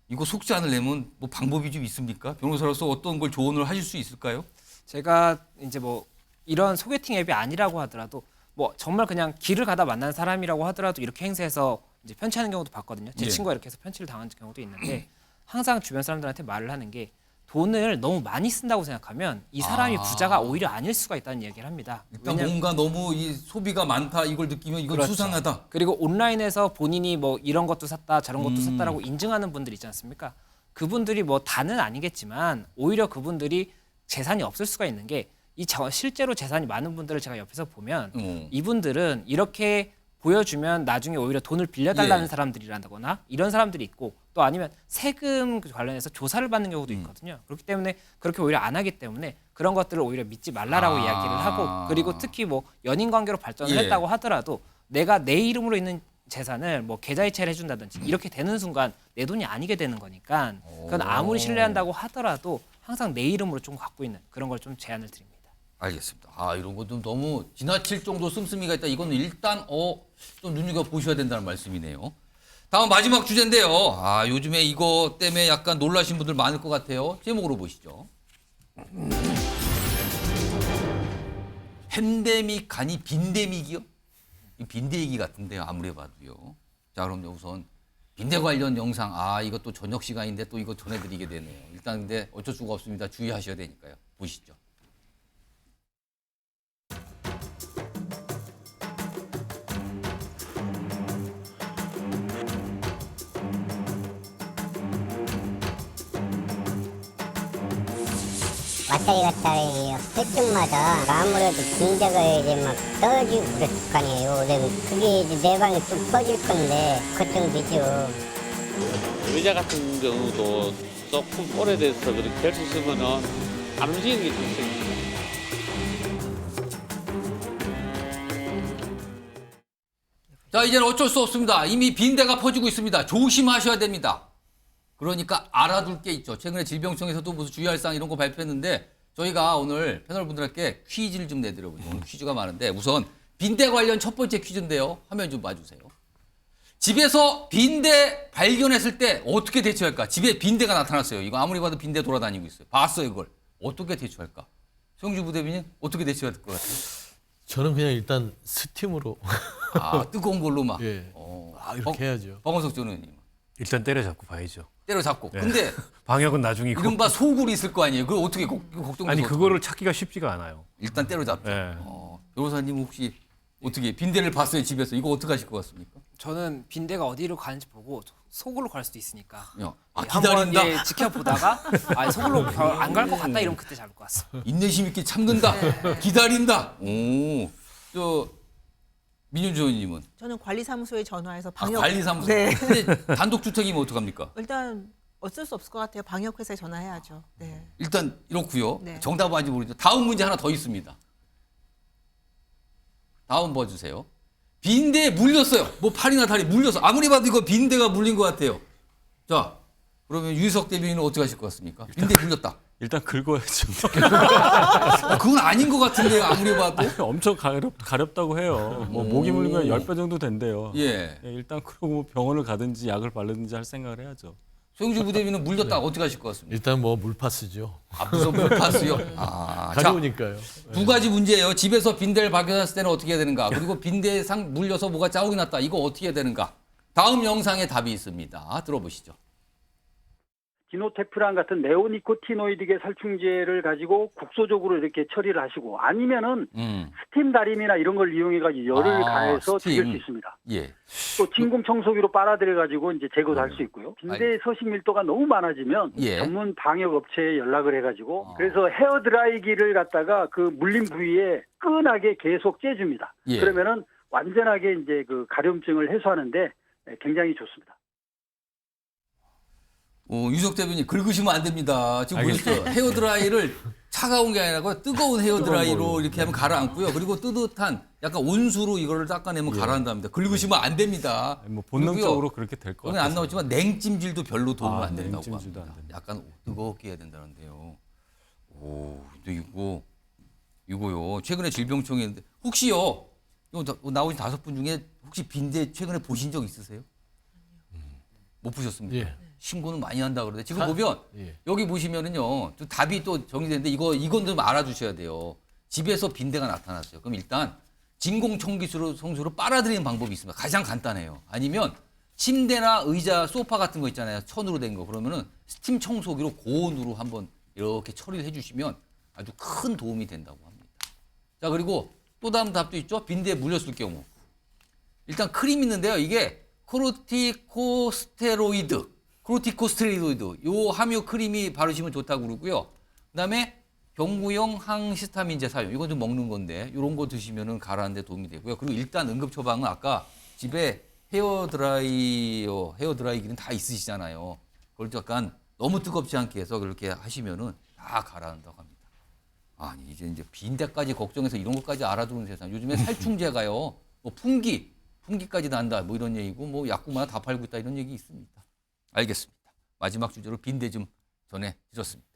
이거 속지 않으려면 뭐 방법이 좀 있습니까? 변호사로서 어떤 걸 조언을 하실 수 있을까요?
제가 이제 뭐 이런 소개팅 앱이 아니라고 하더라도 뭐 정말 그냥 길을 가다 만난 사람이라고 하더라도 이렇게 행세해서 이제 편취하는 경우도 봤거든요. 제
예.
친구가 이렇게 해서 편취를 당한 경우도 있는데 항상 주변 사람들한테 말을 하는 게 돈을 너무 많이 쓴다고 생각하면 이 사람이 부자가 오히려 아닐 수가 있다는 얘기를 합니다.
일단 뭔가 너무 이 소비가 많다 이걸 느끼면 이건
그렇죠.
수상하다.
그리고 온라인에서 본인이 뭐 이런 것도 샀다 저런 것도 샀다라고 인증하는 분들 있지 않습니까? 그분들이 뭐 다는 아니겠지만 오히려 그분들이 재산이 없을 수가 있는 게 이 실제로 재산이 많은 분들을 제가 옆에서 보면 이분들은 이렇게 보여주면 나중에 오히려 돈을 빌려달라는
예.
사람들이라거나 이런 사람들이 있고 또 아니면 세금 관련해서 조사를 받는 경우도 있거든요. 그렇기 때문에 그렇게 오히려 안 하기 때문에 그런 것들을 오히려 믿지 말라라고 이야기를 하고 그리고 특히 뭐 연인 관계로 발전을
예.
했다고 하더라도 내가 내 이름으로 있는 재산을 뭐 계좌이체를 해준다든지 이렇게 되는 순간 내 돈이 아니게 되는 거니까 그건 아무리 신뢰한다고 하더라도 항상 내 이름으로 좀 갖고 있는 그런 걸 좀 제안을 드립니다.
알겠습니다. 이런 것도 너무 지나칠 정도 씀씀이가 있다. 이건 일단 좀 눈여겨 보셔야 된다는 말씀이네요. 다음 마지막 주제인데요. 요즘에 이거 때문에 약간 놀라신 분들 많을 것 같아요. 제목으로 보시죠. 팬데믹 아니 빈데믹이요? 이 빈대 얘기 같은데요. 아무리 봐도요. 자, 그럼 우선 빈대 관련 영상 이것도 저녁 시간인데 또 이거 전해드리게 되네요. 일단 근데 어쩔 수가 없습니다. 주의하셔야 되니까요. 보시죠.
왔다리 갔다리 할 때마다 아무래도 빈대가 이제 막 떨어지고 그랬을 거 아니에요. 그게 이제 내 방에 뚝 터질 건데 걱정되죠.
의자 같은 경우도 조금 오래돼서 그렇게 될 수 있으면은 안 움직이는 게 좋습니다.
자, 이제는 어쩔 수 없습니다. 이미 빈대가 퍼지고 있습니다. 조심하셔야 됩니다. 그러니까 알아둘 게 있죠. 최근에 질병청에서도 무슨 주의할 사항 이런 거 발표했는데 저희가 오늘 패널분들께 퀴즈를 좀 내드려보죠. 오늘 퀴즈가 많은데 우선 빈대 관련 첫 번째 퀴즈인데요. 화면 좀 봐주세요. 집에서 빈대 발견했을 때 어떻게 대처할까? 집에 빈대가 나타났어요. 이거 아무리 봐도 빈대 돌아다니고 있어요. 봤어요, 이걸. 어떻게 대처할까? 송주 부대변인 어떻게 대처할 것 같아요?
저는 그냥 일단 스팀으로.
뜨거운 걸로 막.
예. 이렇게 해야죠.
박원석 전 의원님.
일단 때려잡고 봐야죠.
때려잡고.
네.
근데
방역은 나중이고.
이른바 소굴이 있을 거 아니에요. 그걸 어떻게 걱정돼서
아니 그거를 찾기가 쉽지가 않아요.
일단 때려잡죠.
네.
변호사님 혹시 어떻게 빈대를 봤어요 집에서 이거 어떻게 하실 것 같습니까?
저는 빈대가 어디로 가는지 보고 속으로 갈 수도 있으니까.
기다린다.
한번 지켜보다가 속으로 안 갈 것 같다 이러면 그때 잡을 것 같습니다.
인내심 있게 참는다. 기다린다. 저 민윤주 의원님은?
저는 관리사무소에 전화해서 방역.
관리사무소.
네.
근데 단독 주택이면 어떡합니까?
일단 어쩔 수 없을 것 같아요. 방역회사에 전화해야죠. 네.
일단 이렇고요.
네.
정답은 아직 모르죠. 다음 문제 하나 더 있습니다. 다음 봐주세요. 빈대에 물렸어요. 뭐 팔이나 다리 물려서 아무리 봐도 이거 빈대가 물린 것 같아요. 자, 그러면 유희석 대변인은 어떻게 하실 것 같습니까? 빈대 물렸다.
일단 긁어야죠.
그건 아닌 것 같은데요. 아무리 봐도.
엄청 가렵다고 해요. 뭐 모기 물리면 10배 정도 된대요.
예.
일단 그러고 병원을 가든지 약을 바르든지 할 생각을 해야죠.
소영주 부대변인은 물렸다 어떻게 하실 것 같습니까?
일단 뭐 물파스죠.
무슨 물파스요?
가려우니까요.
두 가지 문제예요. 집에서 빈대를 발견했을 때는 어떻게 해야 되는가? 그리고 빈대에 물려서 뭐가 자국이 났다. 이거 어떻게 해야 되는가? 다음 영상에 답이 있습니다. 들어보시죠.
디노테프란 같은 네오니코티노이드계 살충제를 가지고 국소적으로 이렇게 처리를 하시고 아니면은 스팀 다림이나 이런 걸 이용해가지고 열을 가해서 죽일 수 있습니다.
예.
또 진공 청소기로 빨아들여가지고 이제 제거도 할 수 있고요. 빈대의 서식 밀도가 너무 많아지면 전문 방역 업체에 연락을 해가지고 그래서 헤어 드라이기를 갖다가 그 물린 부위에 끈하게 계속 째줍니다. 그러면은 완전하게 이제 그 가려움증을 해소하는데 굉장히 좋습니다.
유석 대변인 긁으시면 안 됩니다. 지금 보셨죠? 헤어드라이를 차가운 게 아니라 뜨거운 헤어드라이로 이렇게 하면 가라앉고요. 그리고 뜨뜻한 약간 온수로 이거를 닦아내면 가라앉답니다. 긁으시면 안 됩니다.
뭐 본능적으로 그렇게 될 것 같아요.
안 나왔지만 냉찜질도 별로 도움 안 된다고 합니다. 약간 뜨겁게 해야 된다는데요. 근데 이거요. 최근에 질병청이 했는데 혹시요. 나오신 5분 중에 혹시 빈대 최근에 보신 적 있으세요? 못 보셨습니까?
예.
신고는 많이 한다 그러는데 지금
아,
보면
예.
여기 보시면은요. 또 답이 또 정리되는데 이건 좀 알아두셔야 돼요. 집에서 빈대가 나타났어요. 그럼 일단 진공 청기수로 빨아들이는 방법이 있습니다. 가장 간단해요. 아니면 침대나 의자, 소파 같은 거 있잖아요. 천으로 된 거. 그러면은 스팀 청소기로 고온으로 한번 이렇게 처리를 해주시면 아주 큰 도움이 된다고 합니다. 자, 그리고 또 다른 답도 있죠. 빈대에 물렸을 경우. 일단 크림 있는데요. 이게 코르티코스테로이드 요 함유 크림이 바르시면 좋다고 그러고요. 그다음에 경구용 항히스타민제 사용. 이건 좀 먹는 건데 이런 거 드시면은 가라앉는 데 도움이 되고요. 그리고 일단 응급 처방은 아까 집에 헤어드라이기는 다 있으시잖아요. 그걸 약간 너무 뜨겁지 않게 해서 그렇게 하시면은 다 가라앉는다고 합니다. 아니 이제 빈대까지 걱정해서 이런 것까지 알아두는 세상. 요즘에 살충제가요. 뭐 풍기까지 난다. 뭐 이런 얘기고 뭐 약국마다 다 팔고 있다 이런 얘기 있습니다. 알겠습니다. 마지막 주제로 빈대 좀 전해드렸습니다.